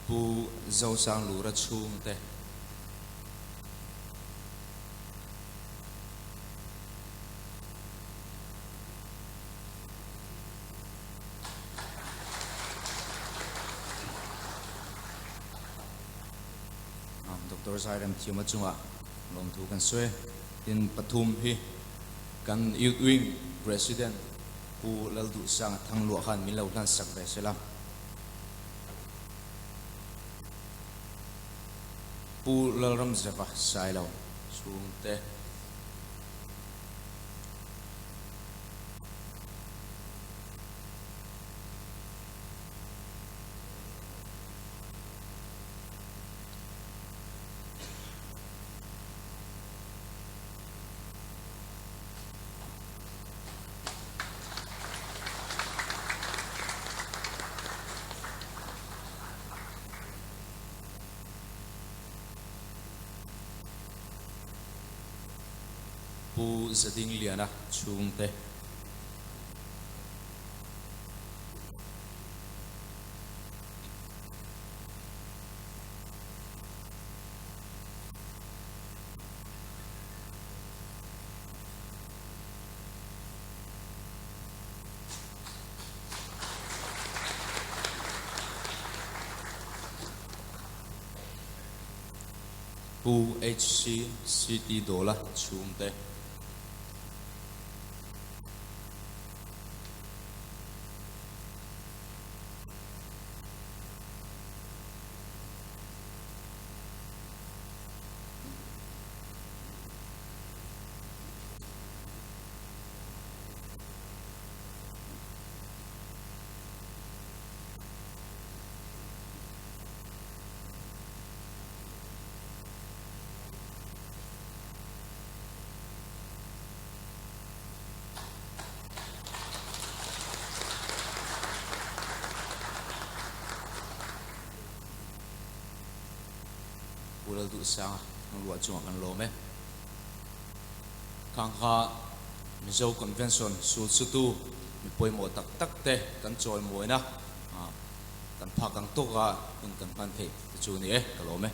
pu zau sang lu ra chung te Dr. Zairam Thiam chunga lom thu kan swe in Pathum hi kan youth wing president pu laldu sang thang lu khan min lo lan sak ve sela pu lalram zeva sai lo chung te pu zading liana chung te pu HC City dola chung te pulal du sang ng luwa chung kan lo me khang kha mizo convention su tu mi poi mo tak tak te kan choi moi na kan pha kang to ga in kan pan the chu ni e ka lo me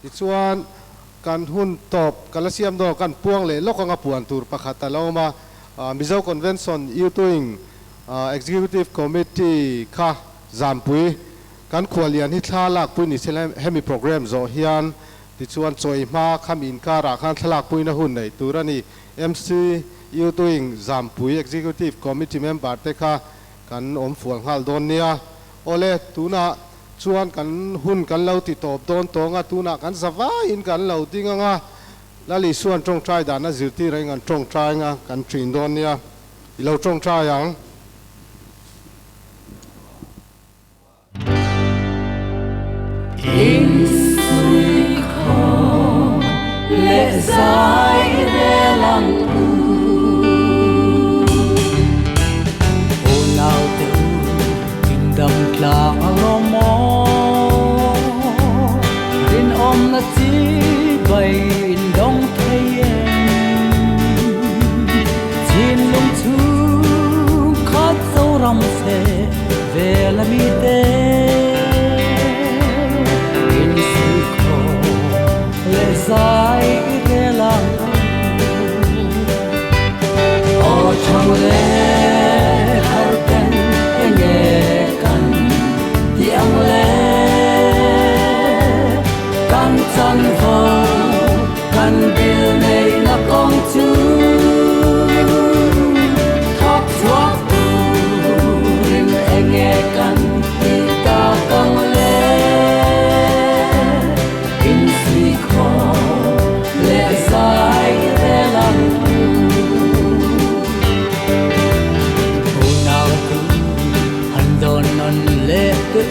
ti chuan kan hun top kalasiam do kan puang le lokanga puan tur pakhata loma mizo convention youthing executive committee kha zampui kan khwalian hi thalak pui ni sel hemi program zo hian ti chuan choi ma khamin ka ra khan thalak pui na hun nei turani MC youthing zampui executive committee member te kha kan om fuang hal don nia ole tuna chuan kan hun kan lo ti top don tonga tuna kan zawa in kan lo tinga lali suan tong trai da na zirti rai ngan tong trai nga kan trin don nia i lo tong trai yang lệ dài để lòng ô nào tự kinh đầm là lo mò đến ôm là chỉ bay đông thấy trên lông chú khát sâu rong xe về là mi tê dài để làm ô trong lẽ hao cân nghe cân tiếng lẽ cân chân vô cân điều này là con chú khóc chuốc buồn nghe cân thì ta con lẽ in suy khó dài để làm hồ nào cứ hành đòn non lệ tự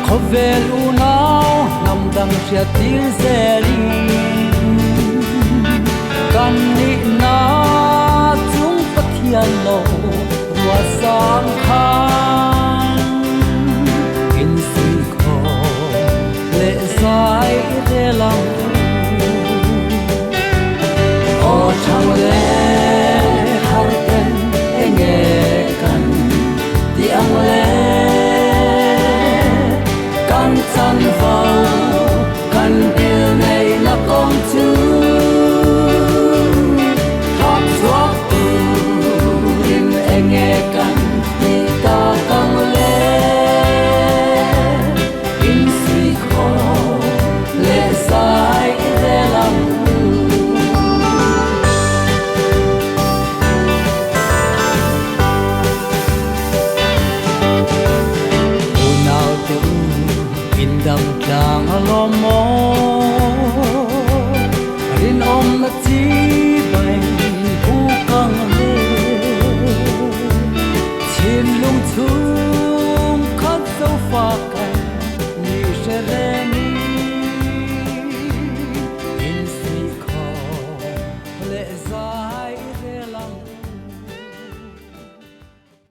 khó về lu nào nằm đằng chia tiếng xe đi can đi na chúng phát hiện lộ và sáng khang in suy khó lệ dài để lòng ô trong